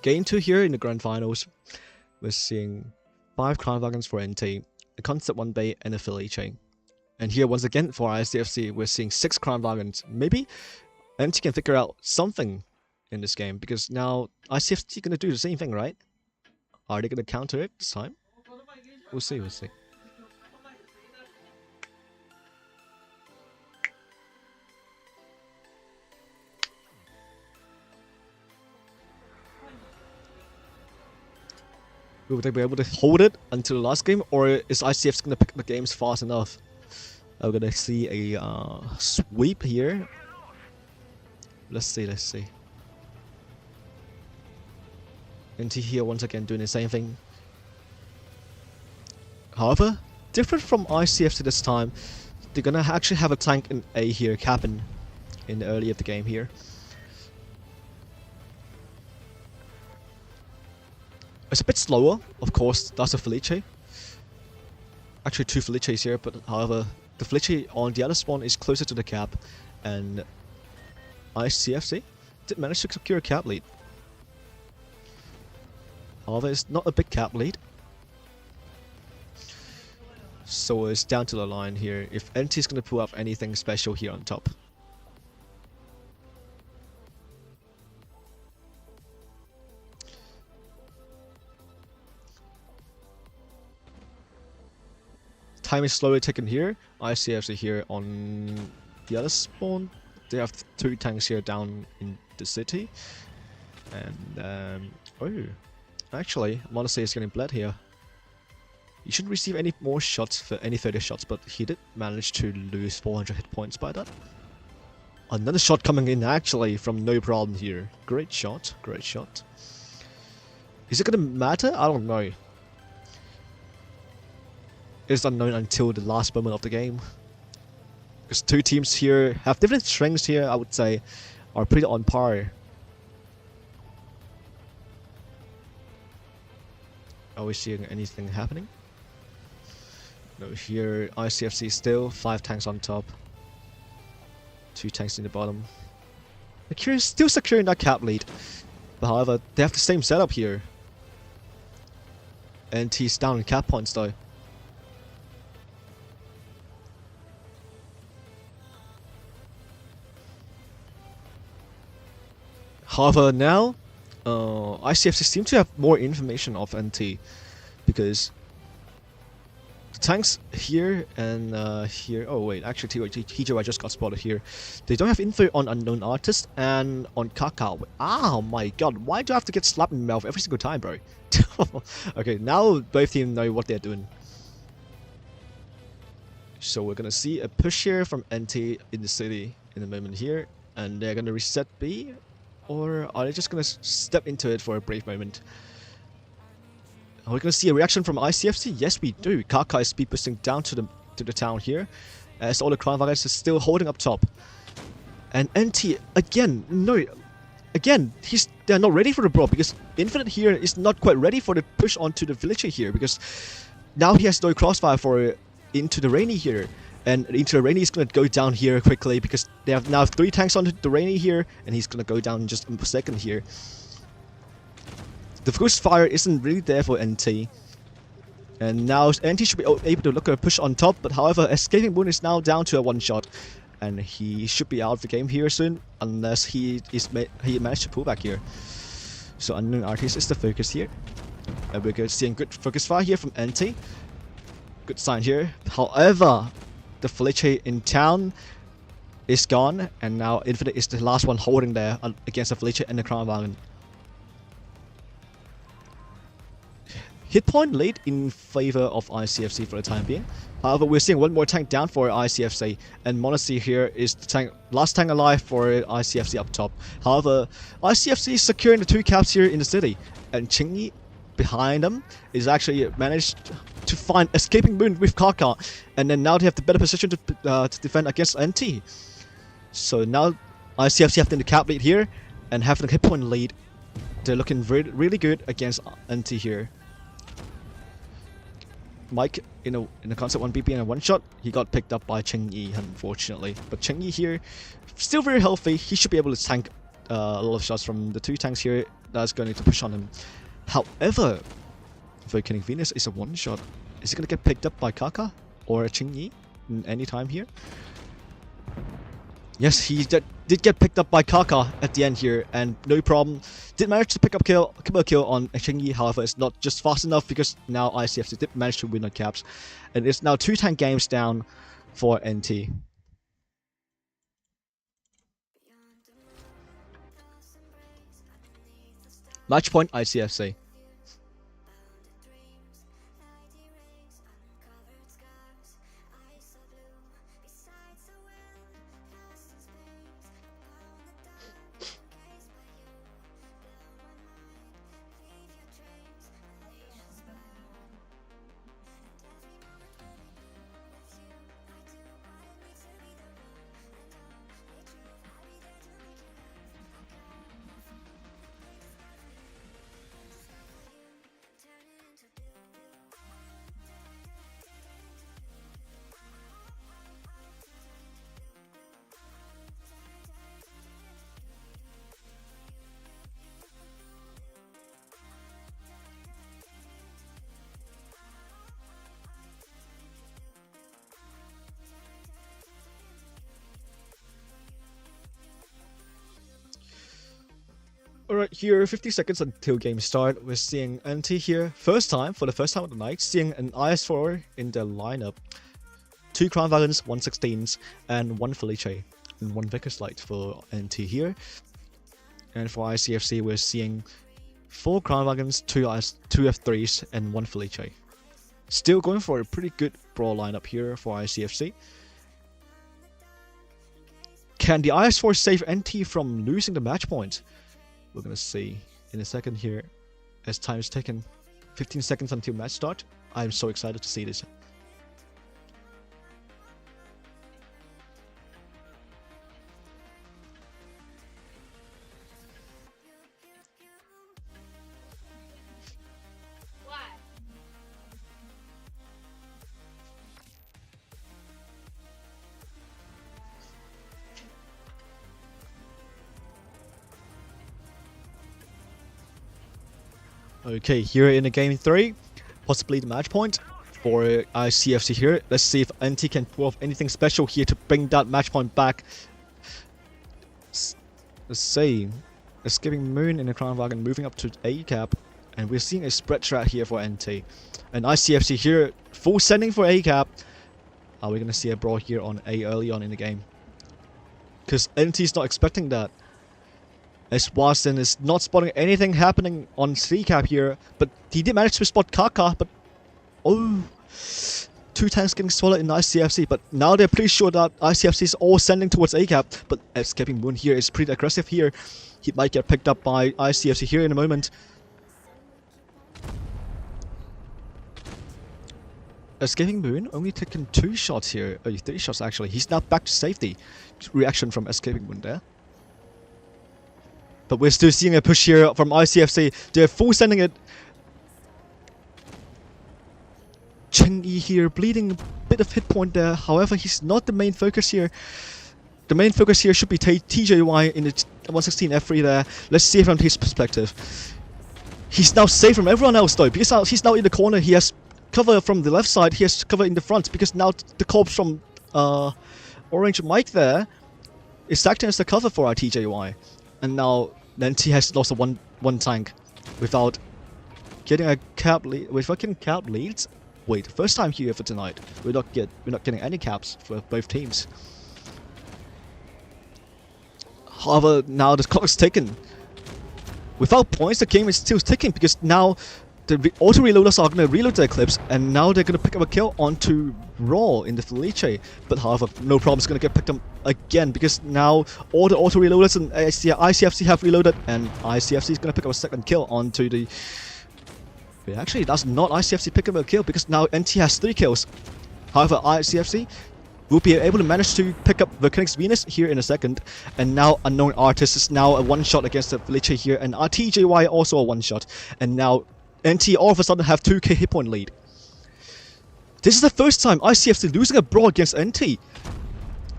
Game 2 here in the grand finals. We're seeing 5 Crown Wagons for NT, a Concept 1 Bay, and a Philly chain. And here once again for ICFC, we're seeing 6 Crown Wagons. Maybe NT can figure out something in this game, because now ICFC gonna do the same thing, right? Are they gonna counter it this time? We'll see, we'll see. Will they be able to hold it until the last game, or is ICFC gonna pick the games fast enough? I'm gonna see a sweep here. Let's see, let's see. NT here once again doing the same thing. However, different from ICFC this time, they're gonna actually have a tank in A here, Captain, in the early of the game here. It's a bit slower, of course, that's a Felice. Actually 2 Felices here, but however, the Felice on the other spawn is closer to the cap, and ICFC did manage to secure a cap lead. However, it's not a big cap lead. So it's down to the line here if NT is going to pull up anything special here on top. Time is slowly taken here. ICFC here on the other spawn. They have 2 tanks here down in the city. And, oh, actually, Monase is getting bled here. He shouldn't receive any more shots for any 30 shots, but he did manage to lose 400 hit points by that. Another shot coming in actually from no problem here. Great shot, great shot. Is it gonna matter? I don't know. It's unknown until the last moment of the game. Because 2 teams here have different strengths here, I would say, are pretty on par. Are we seeing anything happening? No, here ICFC still 5 tanks on top. 2 tanks in the bottom. They're still securing that cap lead. But however, they have the same setup here. And he's down in cap points though. However, now ICFC seem to have more information of NT, because the tanks here and here. Oh wait, actually TJY just got spotted here. They don't have info on unknown artist and on Kaka. Oh my god, why do I have to get slapped in the mouth every single time, bro? Okay, now both teams know what they're doing. So we're gonna see a push here from NT in the city in a moment here, and they're gonna reset B. Or are they just gonna step into it for a brief moment? Are we gonna see a reaction from ICFC? Yes, we do. Kaka is speed boosting down to the town here, as all the Crown Vargas is still holding up top. And NT again, no, again they're not ready for the brawl, because Infinite here is not quite ready for the push onto the villager here, because now he has no crossfire for into the Rainy here. And into the Rainy is going to go down here quickly, because they have now 3 tanks on the Rainy here, and he's going to go down in just a second here. The ghost fire isn't really there for NT. And now NT should be able to look at a push on top, but however, Escaping Moon is now down to a 1-shot. And he should be out of the game here soon, unless he managed to pull back here. So Unknown Artist is the focus here. And we're seeing good focus fire here from NT. Good sign here. However, the Felice in town is gone, and now Infinite is the last one holding there against the Felice and the Crown Wagon. Hit point lead in favor of ICFC for the time being. However, we're seeing 1 more tank down for ICFC, and Monasy here is the last tank alive for ICFC up top. However, ICFC is securing the 2 caps here in the city, and Chingy behind them is actually managed to find Escaping Moon with Kaka, and then now they have the better position to defend against NT. So now ICFC have the cap lead here and have the hit point lead. They're looking really good against NT here. Mike in a concept 1 BP and a 1-shot, he got picked up by Cheng Yi, unfortunately. But Cheng Yi here, still very healthy. He should be able to tank a lot of shots from the 2 tanks here that's going to push on him. However, Volcanic Venus is a 1-shot. Is he going to get picked up by Kaka or Cheng Yi in any time here? Yes, he did get picked up by Kaka at the end here, and no problem. Did manage to pick up a kill on Cheng Yi, however, it's not just fast enough, because now ICFC did manage to win on caps. And it's now 2 tank games down for NT. Match point ICFC. Alright, here 50 seconds until game start. We're seeing NT here, for the first time of the night, seeing an IS4 in their lineup. 2 Crown Wagons, 116s, and 1 Felice, and 1 Vickers Light for NT here. And for ICFC, we're seeing 4 Crown Wagons, 2 F3s, and 1 Felice. Still going for a pretty good brawl lineup here for ICFC. Can the IS4 save NT from losing the match point? We're gonna see in a second here, as time is taken. 15 seconds until match start. I'm so excited to see this. Okay, here in the game 3, possibly the match point for ICFC here. Let's see if NT can pull off anything special here to bring that match point back. Let's see. Escaping Moon in the Crown Wagon moving up to A cap, and we're seeing a spread strat here for NT. And ICFC here, full sending for A cap. Are we gonna see a brawl here on A early on in the game? Because NT's not expecting that. As Watson is not spotting anything happening on C cap here, but he did manage to spot Kaka, but oh, 2 tanks getting swallowed in ICFC, but now they're pretty sure that ICFC is all sending towards A cap, but Escaping Moon here is pretty aggressive here. He might get picked up by ICFC here in a moment. Escaping Moon only taken 2 shots here, 3 shots actually. He's now back to safety. Reaction from Escaping Moon there. But we're still seeing a push here from ICFC. They're full sending it. Cheng Yi here bleeding a bit of hit point there. However, he's not the main focus here. The main focus here should be TJY in the 116 F3 there. Let's see from his perspective. He's now safe from everyone else though, because now he's now in the corner. He has cover from the left side. He has cover in the front, because now the corpse from Orange Mike there is acting as the cover for our TJY. And now NT has lost a one tank without getting a cap lead. Without getting cap leads. Wait, first time here for tonight. We're not getting any caps for both teams. However, now the clock is ticking. Without points, the game is still ticking, because now the auto reloaders are going to reload their clips, and now they're going to pick up a kill onto Raw in the Felice. But however, no problem, is going to get picked up again, because now all the auto reloaders and ICFC have reloaded, and ICFC is going to pick up a second kill onto the... Wait, actually, that's not ICFC pick up a kill, because now NT has 3 kills. However, ICFC will be able to manage to pick up Volcanics Venus here in a second, and now Unknown Artist is now a 1-shot against the Felice here, and TJY also a 1-shot, and now NT all of a sudden have 2k hit point lead. This is the first time ICFC losing a brawl against NT,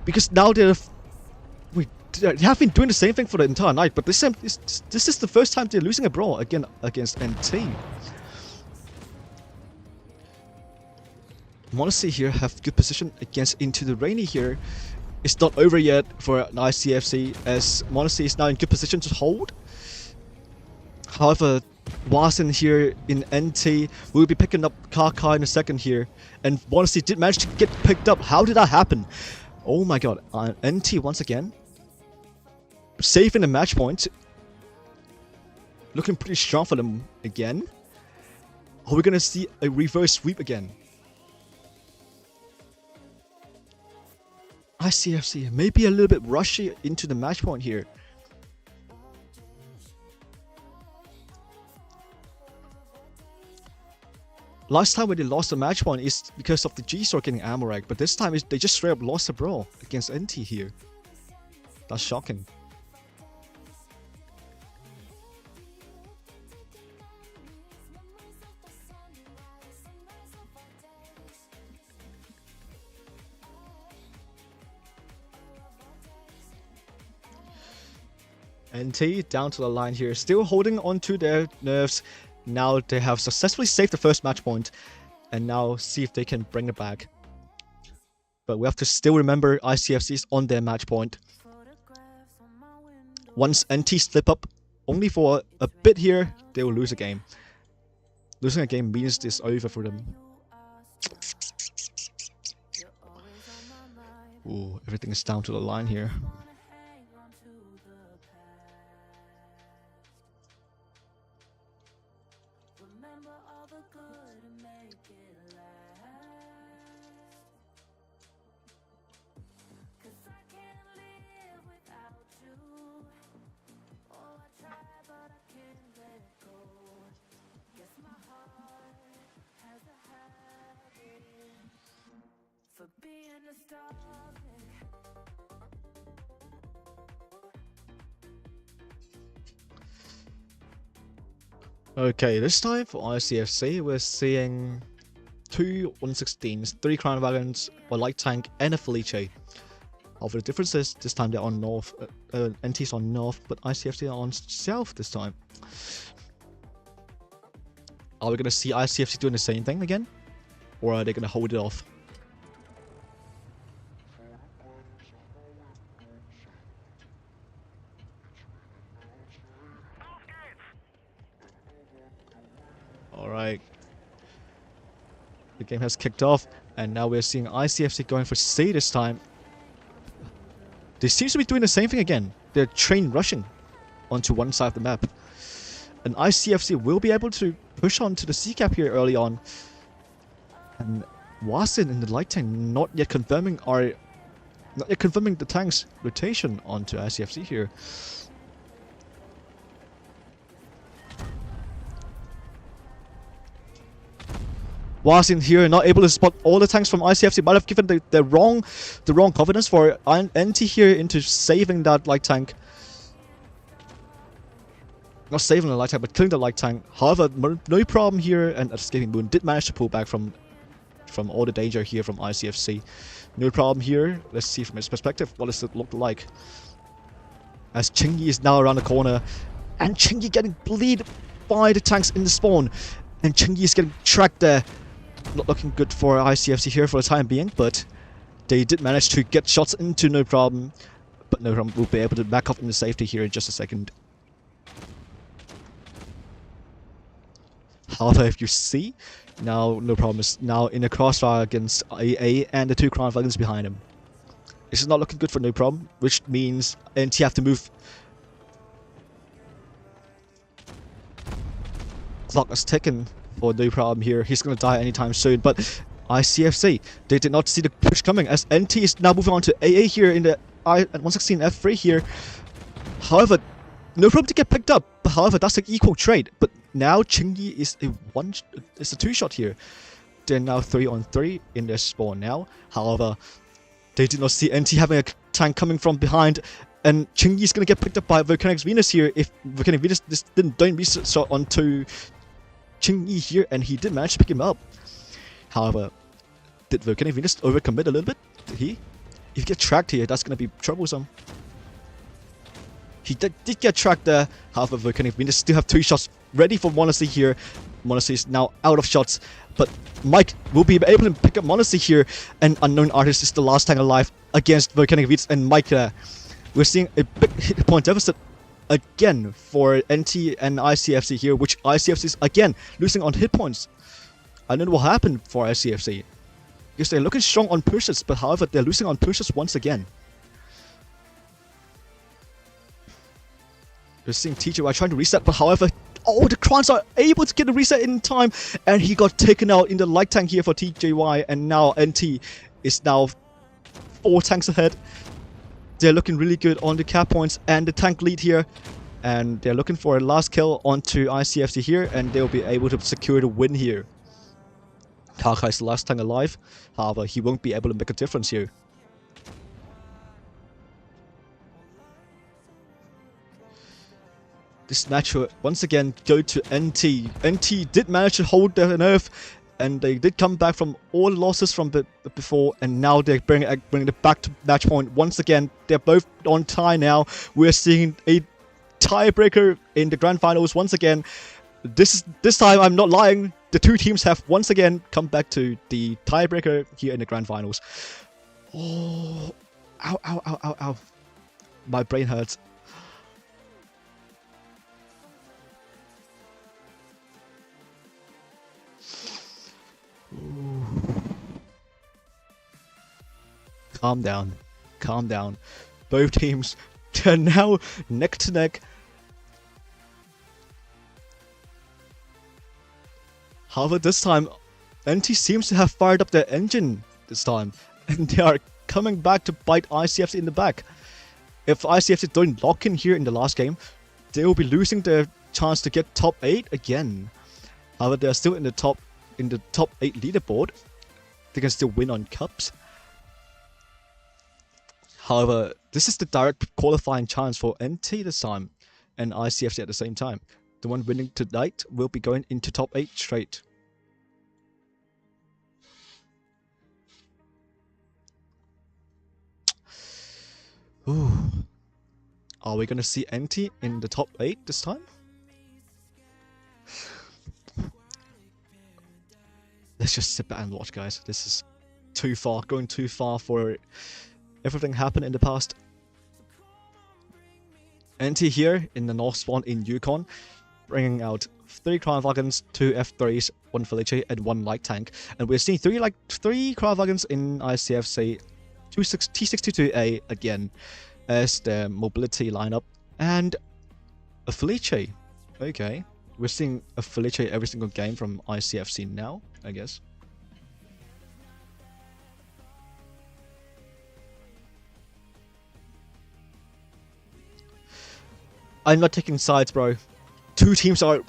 because now they have been doing the same thing for the entire night, but this is the first time they're losing a brawl again against NT. Modesty here have good position against Into the Rainy here. It's not over yet for ICFC, as Modesty is now in good position to hold. However, Watson here in NT will be picking up Kaka in a second here, and Modesty did manage to get picked up. How did that happen? Oh my god, NT once again safe in the match point, looking pretty strong for them again. Are we gonna see a reverse sweep again? ICFC maybe a little bit rushy into the match point here. Last time when they lost the match point is because of the G-Store getting ammo rag, but this time they just straight up lost the brawl against NT here. That's shocking. NT down to the line here, still holding on to their nerves. Now they have successfully saved the first match point, and now see if they can bring it back. But we have to still remember ICFC is on their match point. Once NT slip up, only for a bit here, they will lose a game. Losing a game means it's over for them. Ooh, everything is down to the line here. Okay, this time for ICFC, we're seeing two 116s, 3 Crown Wagons, a light tank, and a Felice. However, the difference is this time they're on north, NT's on north, but ICFC are on south this time. Are we going to see ICFC doing the same thing again? Or are they going to hold it off? Alright. The game has kicked off, and now we're seeing ICFC going for C this time. They seem to be doing the same thing again. They're train rushing onto one side of the map. And ICFC will be able to push on to the C cap here early on. And Wasin in the light tank not yet confirming the tank's rotation onto ICFC here. Wasin here not able to spot all the tanks from ICFC. Might have given the wrong confidence for NT here into saving that light tank. Not saving the light tank, but killing the light tank. However, no problem here, and Escaping Moon did manage to pull back from all the danger here from ICFC. No problem here. Let's see from his perspective what does it look like. As Chingy is now around the corner, and Chingy getting bleed by the tanks in the spawn, and Chingy is getting tracked there. Not looking good for ICFC here for the time being, but they did manage to get shots into No Problem. But No Problem will be able to back off into safety here in just a second. However, if you see, now No Problem is now in a crossfire against AA and the 2 Crown Wagons behind him. This is not looking good for No Problem, which means NT have to move. Clock is ticking for No Problem here. He's going to die anytime soon, but ICFC, they did not see the push coming as NT is now moving on to AA here in the I-116 F3 here. However, No Problem to get picked up, but however, that's an equal trade. But now Chingy is a 2-shot here. They're now 3-on-3 in their spawn now. However, they did not see NT having a tank coming from behind, and Chingy is going to get picked up by Volcanic Venus here if Volcanic Venus don't reset onto Chingy here, and he did manage to pick him up. However, did Volcanic Venus overcommit a little bit? Did he? If you get tracked here, that's going to be troublesome. He did get tracked there. However, Volcanic Venus still have 2 shots ready for Monacy here. Monacy is now out of shots, but Mike will be able to pick up Monacy here, and Unknown Artist is the last tank alive against Volcanic Venus and Mike there. We're seeing a big hit point deficit again for NT and ICFC here, which ICFC is again losing on hit points. I don't know what happened for ICFC, because they're looking strong on pushes, but however they're losing on pushes once again. We're seeing TJY trying to reset, but however, oh, the Crowns are able to get the reset in time, and he got taken out in the light tank here for TJY, and now NT is now 4 tanks ahead. They're looking really good on the cap points and the tank lead here, and they're looking for a last kill onto ICFC here, and they'll be able to secure the win here. Kaka is the last tank alive, however, he won't be able to make a difference here. This match will once again go to NT. NT did manage to hold their nerve, and they did come back from all losses from before, and now they're bringing it back to match point once again. They're both on tie now. We're seeing a tiebreaker in the grand finals once again. This time, I'm not lying. The 2 teams have once again come back to the tiebreaker here in the grand finals. Oh, ow, ow, ow, ow, ow. My brain hurts. calm down. Calm down. Both teams are now neck to neck. However, this time, NT seems to have fired up their engine this time, and they are coming back to bite ICFC in the back. If ICFC don't lock in here in the last game, they will be losing their chance to get top 8 again. However, they are still in the top 8 leaderboard. They can still win on cups. However, this is the direct qualifying chance for NT this time, and ICFC at the same time. The one winning tonight will be going into top 8 straight. Ooh. Are we gonna see NT in the top 8 this time? Let's just sit back and watch, guys. This is too far, going too far for everything happened in the past. NT here in the North spawn in Yukon, bringing out 3 Crown Wagons, 2 F3s, 1 Felice, and 1 light tank. And we're seeing 3 Crown Wagons in ICFC, T62A again as the mobility lineup, and a Felice. Okay, we're seeing a Felice every single game from ICFC now, I guess. I'm not taking sides, bro. 2 teams are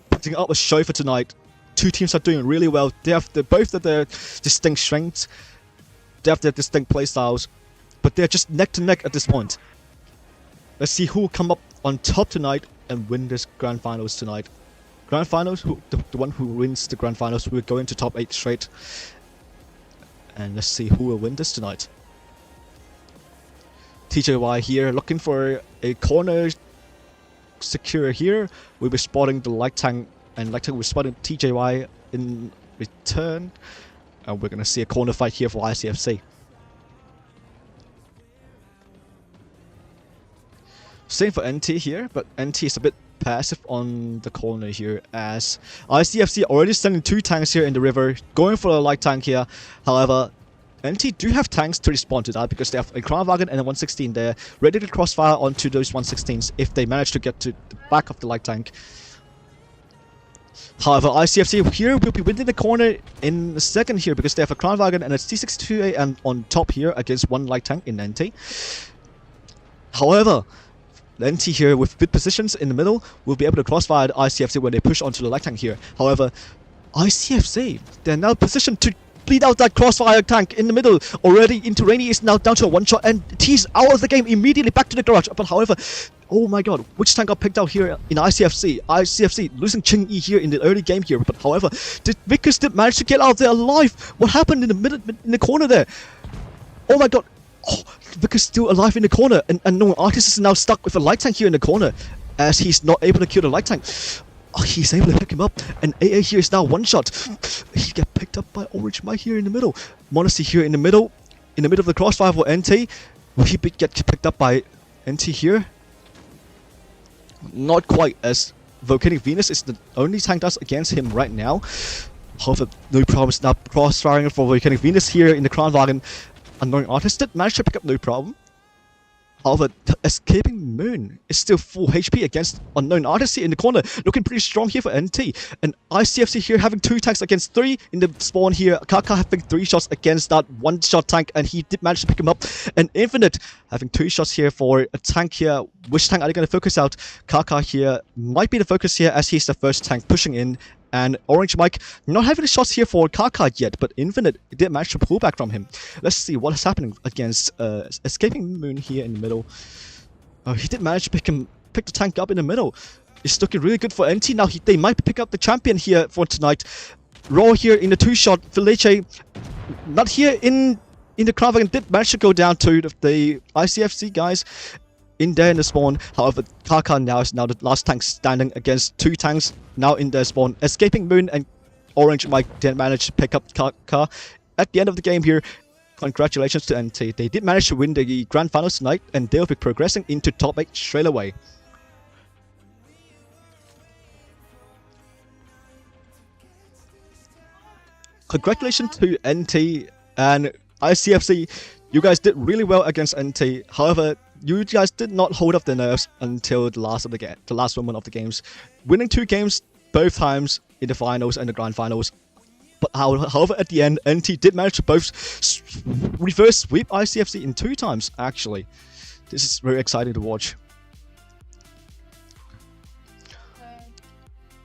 putting up a show for tonight. 2 teams are doing really well. They have both of their distinct strengths. They have their distinct playstyles, but they're just neck to neck at this point. Let's see who will come up on top tonight and win this grand finals tonight. Grand finals, the one who wins the grand finals will go into top 8 straight. And let's see who will win this tonight. TJY here looking for a corner secure here. We'll be spotting the light tank, and light tank will be spotting TJY in return. And we're gonna see a corner fight here for ICFC. Same for NT here, but NT is a bit passive on the corner here, as ICFC already sending 2 tanks here in the river, going for a light tank here. However, NT do have tanks to respond to that because they have a Crown Wagon and a 116 there, ready to crossfire onto those 116s if they manage to get to the back of the light tank. However, ICFC here will be winning the corner in a second here because they have a Crown Wagon and a T62A and on top here against 1 light tank in NT. However, NT here with good positions in the middle will be able to crossfire ICFC when they push onto the light tank here. However, ICFC, they're now positioned to bleed out that crossfire tank in the middle. Already into Rainy is now down to a 1-shot, and T's out of the game immediately back to the garage. But however, oh my god, which tank got picked out here in ICFC? ICFC losing Ching Yi here in the early game here. But however, did Vickers did manage to get out there alive? What happened in the middle, in the corner there? Oh my god. Oh, Vickers still alive in the corner, and no, Artist is now stuck with a light tank here in the corner as he's not able to kill the light tank. Oh, he's able to pick him up, and AA here is now 1-shot. He get picked up by Orange Mike here in the middle. Modesty here in the middle of the crossfire for NT. Will he get picked up by NT here? Not quite, as Volcanic Venus is the only tank that's against him right now. However, no problems now crossfiring for Volcanic Venus here in the Crown Wagon. Unknown Artist did manage to pick up no problem. However, Escaping Moon is still full HP against Unknown Artist here in the corner, looking pretty strong here for NT. And ICFC here having 2 tanks against 3 in the spawn here. Kaka having 3 shots against that 1-shot tank, and he did manage to pick him up. And Infinite having 2 shots here for a tank here. Which tank are they going to focus out? Kaka here might be the focus here, as he's the first tank pushing in. And Orange Mike not having the shots here for Kaka yet, but Infinite did manage to pull back from him. Let's see what is happening against Escaping Moon here in the middle. He did manage to pick the tank up in the middle. It's looking really good for NT now. They might pick up the champion here for tonight. Raw here in the 2-shot. Felice not here in the Crown Wagon, did manage to go down to the ICFC guys in there in the spawn. However, Kaka now is the last tank standing against 2 tanks now in their spawn. Escaping Moon and Orange Mike did manage to pick up Kaka at the end of the game here. Congratulations to NT. They did manage to win the grand finals tonight, and they'll be progressing into top 8 straight away. Congratulations to NT and ICFC. You guys did really well against NT. However, you guys did not hold up the nerves until the last moment of the games, winning 2 games both times in the finals and the grand finals. But however, at the end, NT did manage to both reverse sweep ICFC in 2 times. Actually, this is very exciting to watch.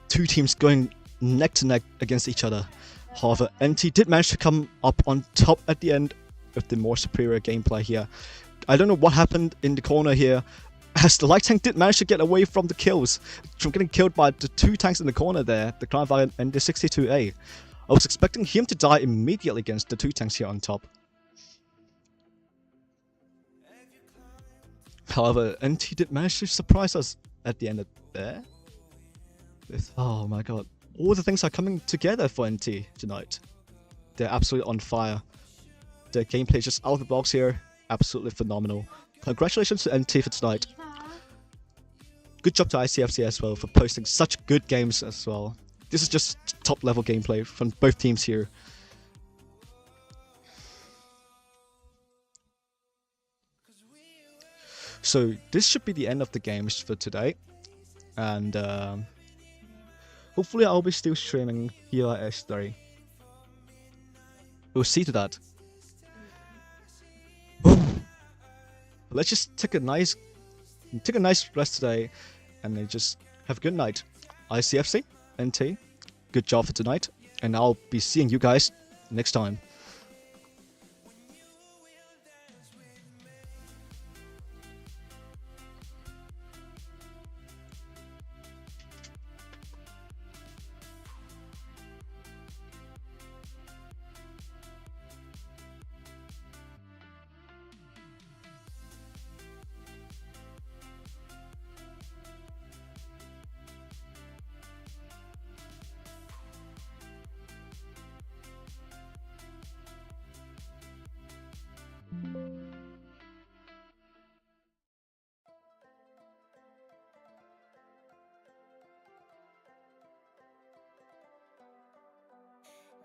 2 teams going neck to neck against each other. However, NT did manage to come up on top at the end with the more superior gameplay here. I don't know what happened in the corner here, as the light tank did manage to get away from the kills, from getting killed by the 2 tanks in the corner there, the Crown Valiant and the 62A. I was expecting him to die immediately against the 2 tanks here on top. However, NT did manage to surprise us at the end of there. Oh my god. All the things are coming together for NT tonight. They're absolutely on fire. The gameplay is just out of the box here. Absolutely phenomenal. Congratulations to NT for tonight. Good job to ICFC as well for posting such good games as well. This is just top level gameplay from both teams here. So this should be the end of the games for today. And hopefully I'll be still streaming PYS3. We'll see to that. Let's just take a nice rest today, and then just have a good night. ICFC, NT, good job for tonight, and I'll be seeing you guys next time.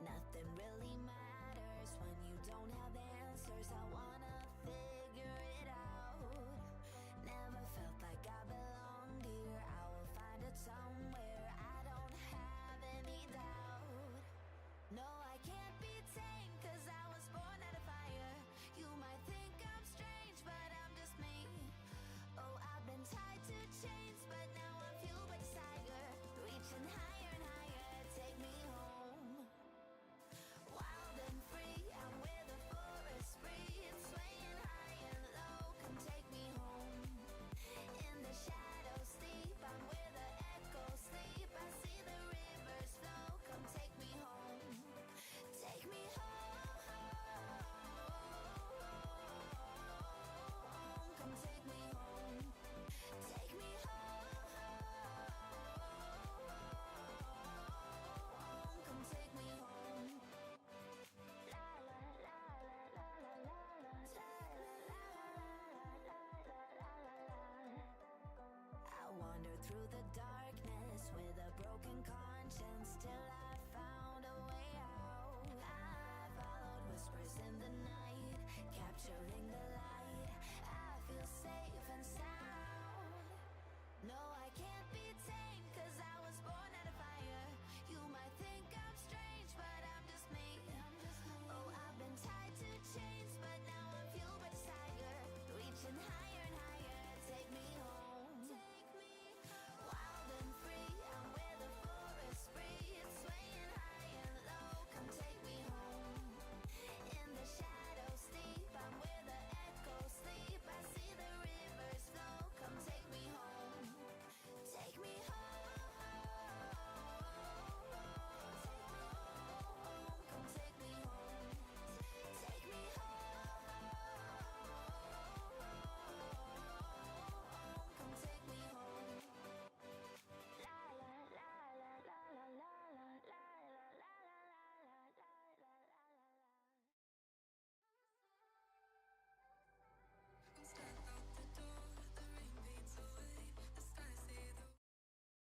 Nothing really matters when you don't have answers. I wanna figure it out. Never felt like I belonged here. I will find it somewhere. I don't have any doubt. No, I can't be tamed, 'cause I was born out of fire. You might think I'm strange, but I'm just me. Oh, I've been tied to chains, but now I'm fueled by desire. Reaching higher and higher, take me home. Wild and free, I'm where the forest breathes, swaying high and low, come take me home. In the shadows deep, I'm where the echoes sleep, I see the rivers flow, come take me home. Take me home, come take me home. Take me home, come take me home. I wandered through the darkness with a broken conscience till I found a way out. I followed whispers in the night, capturing the light.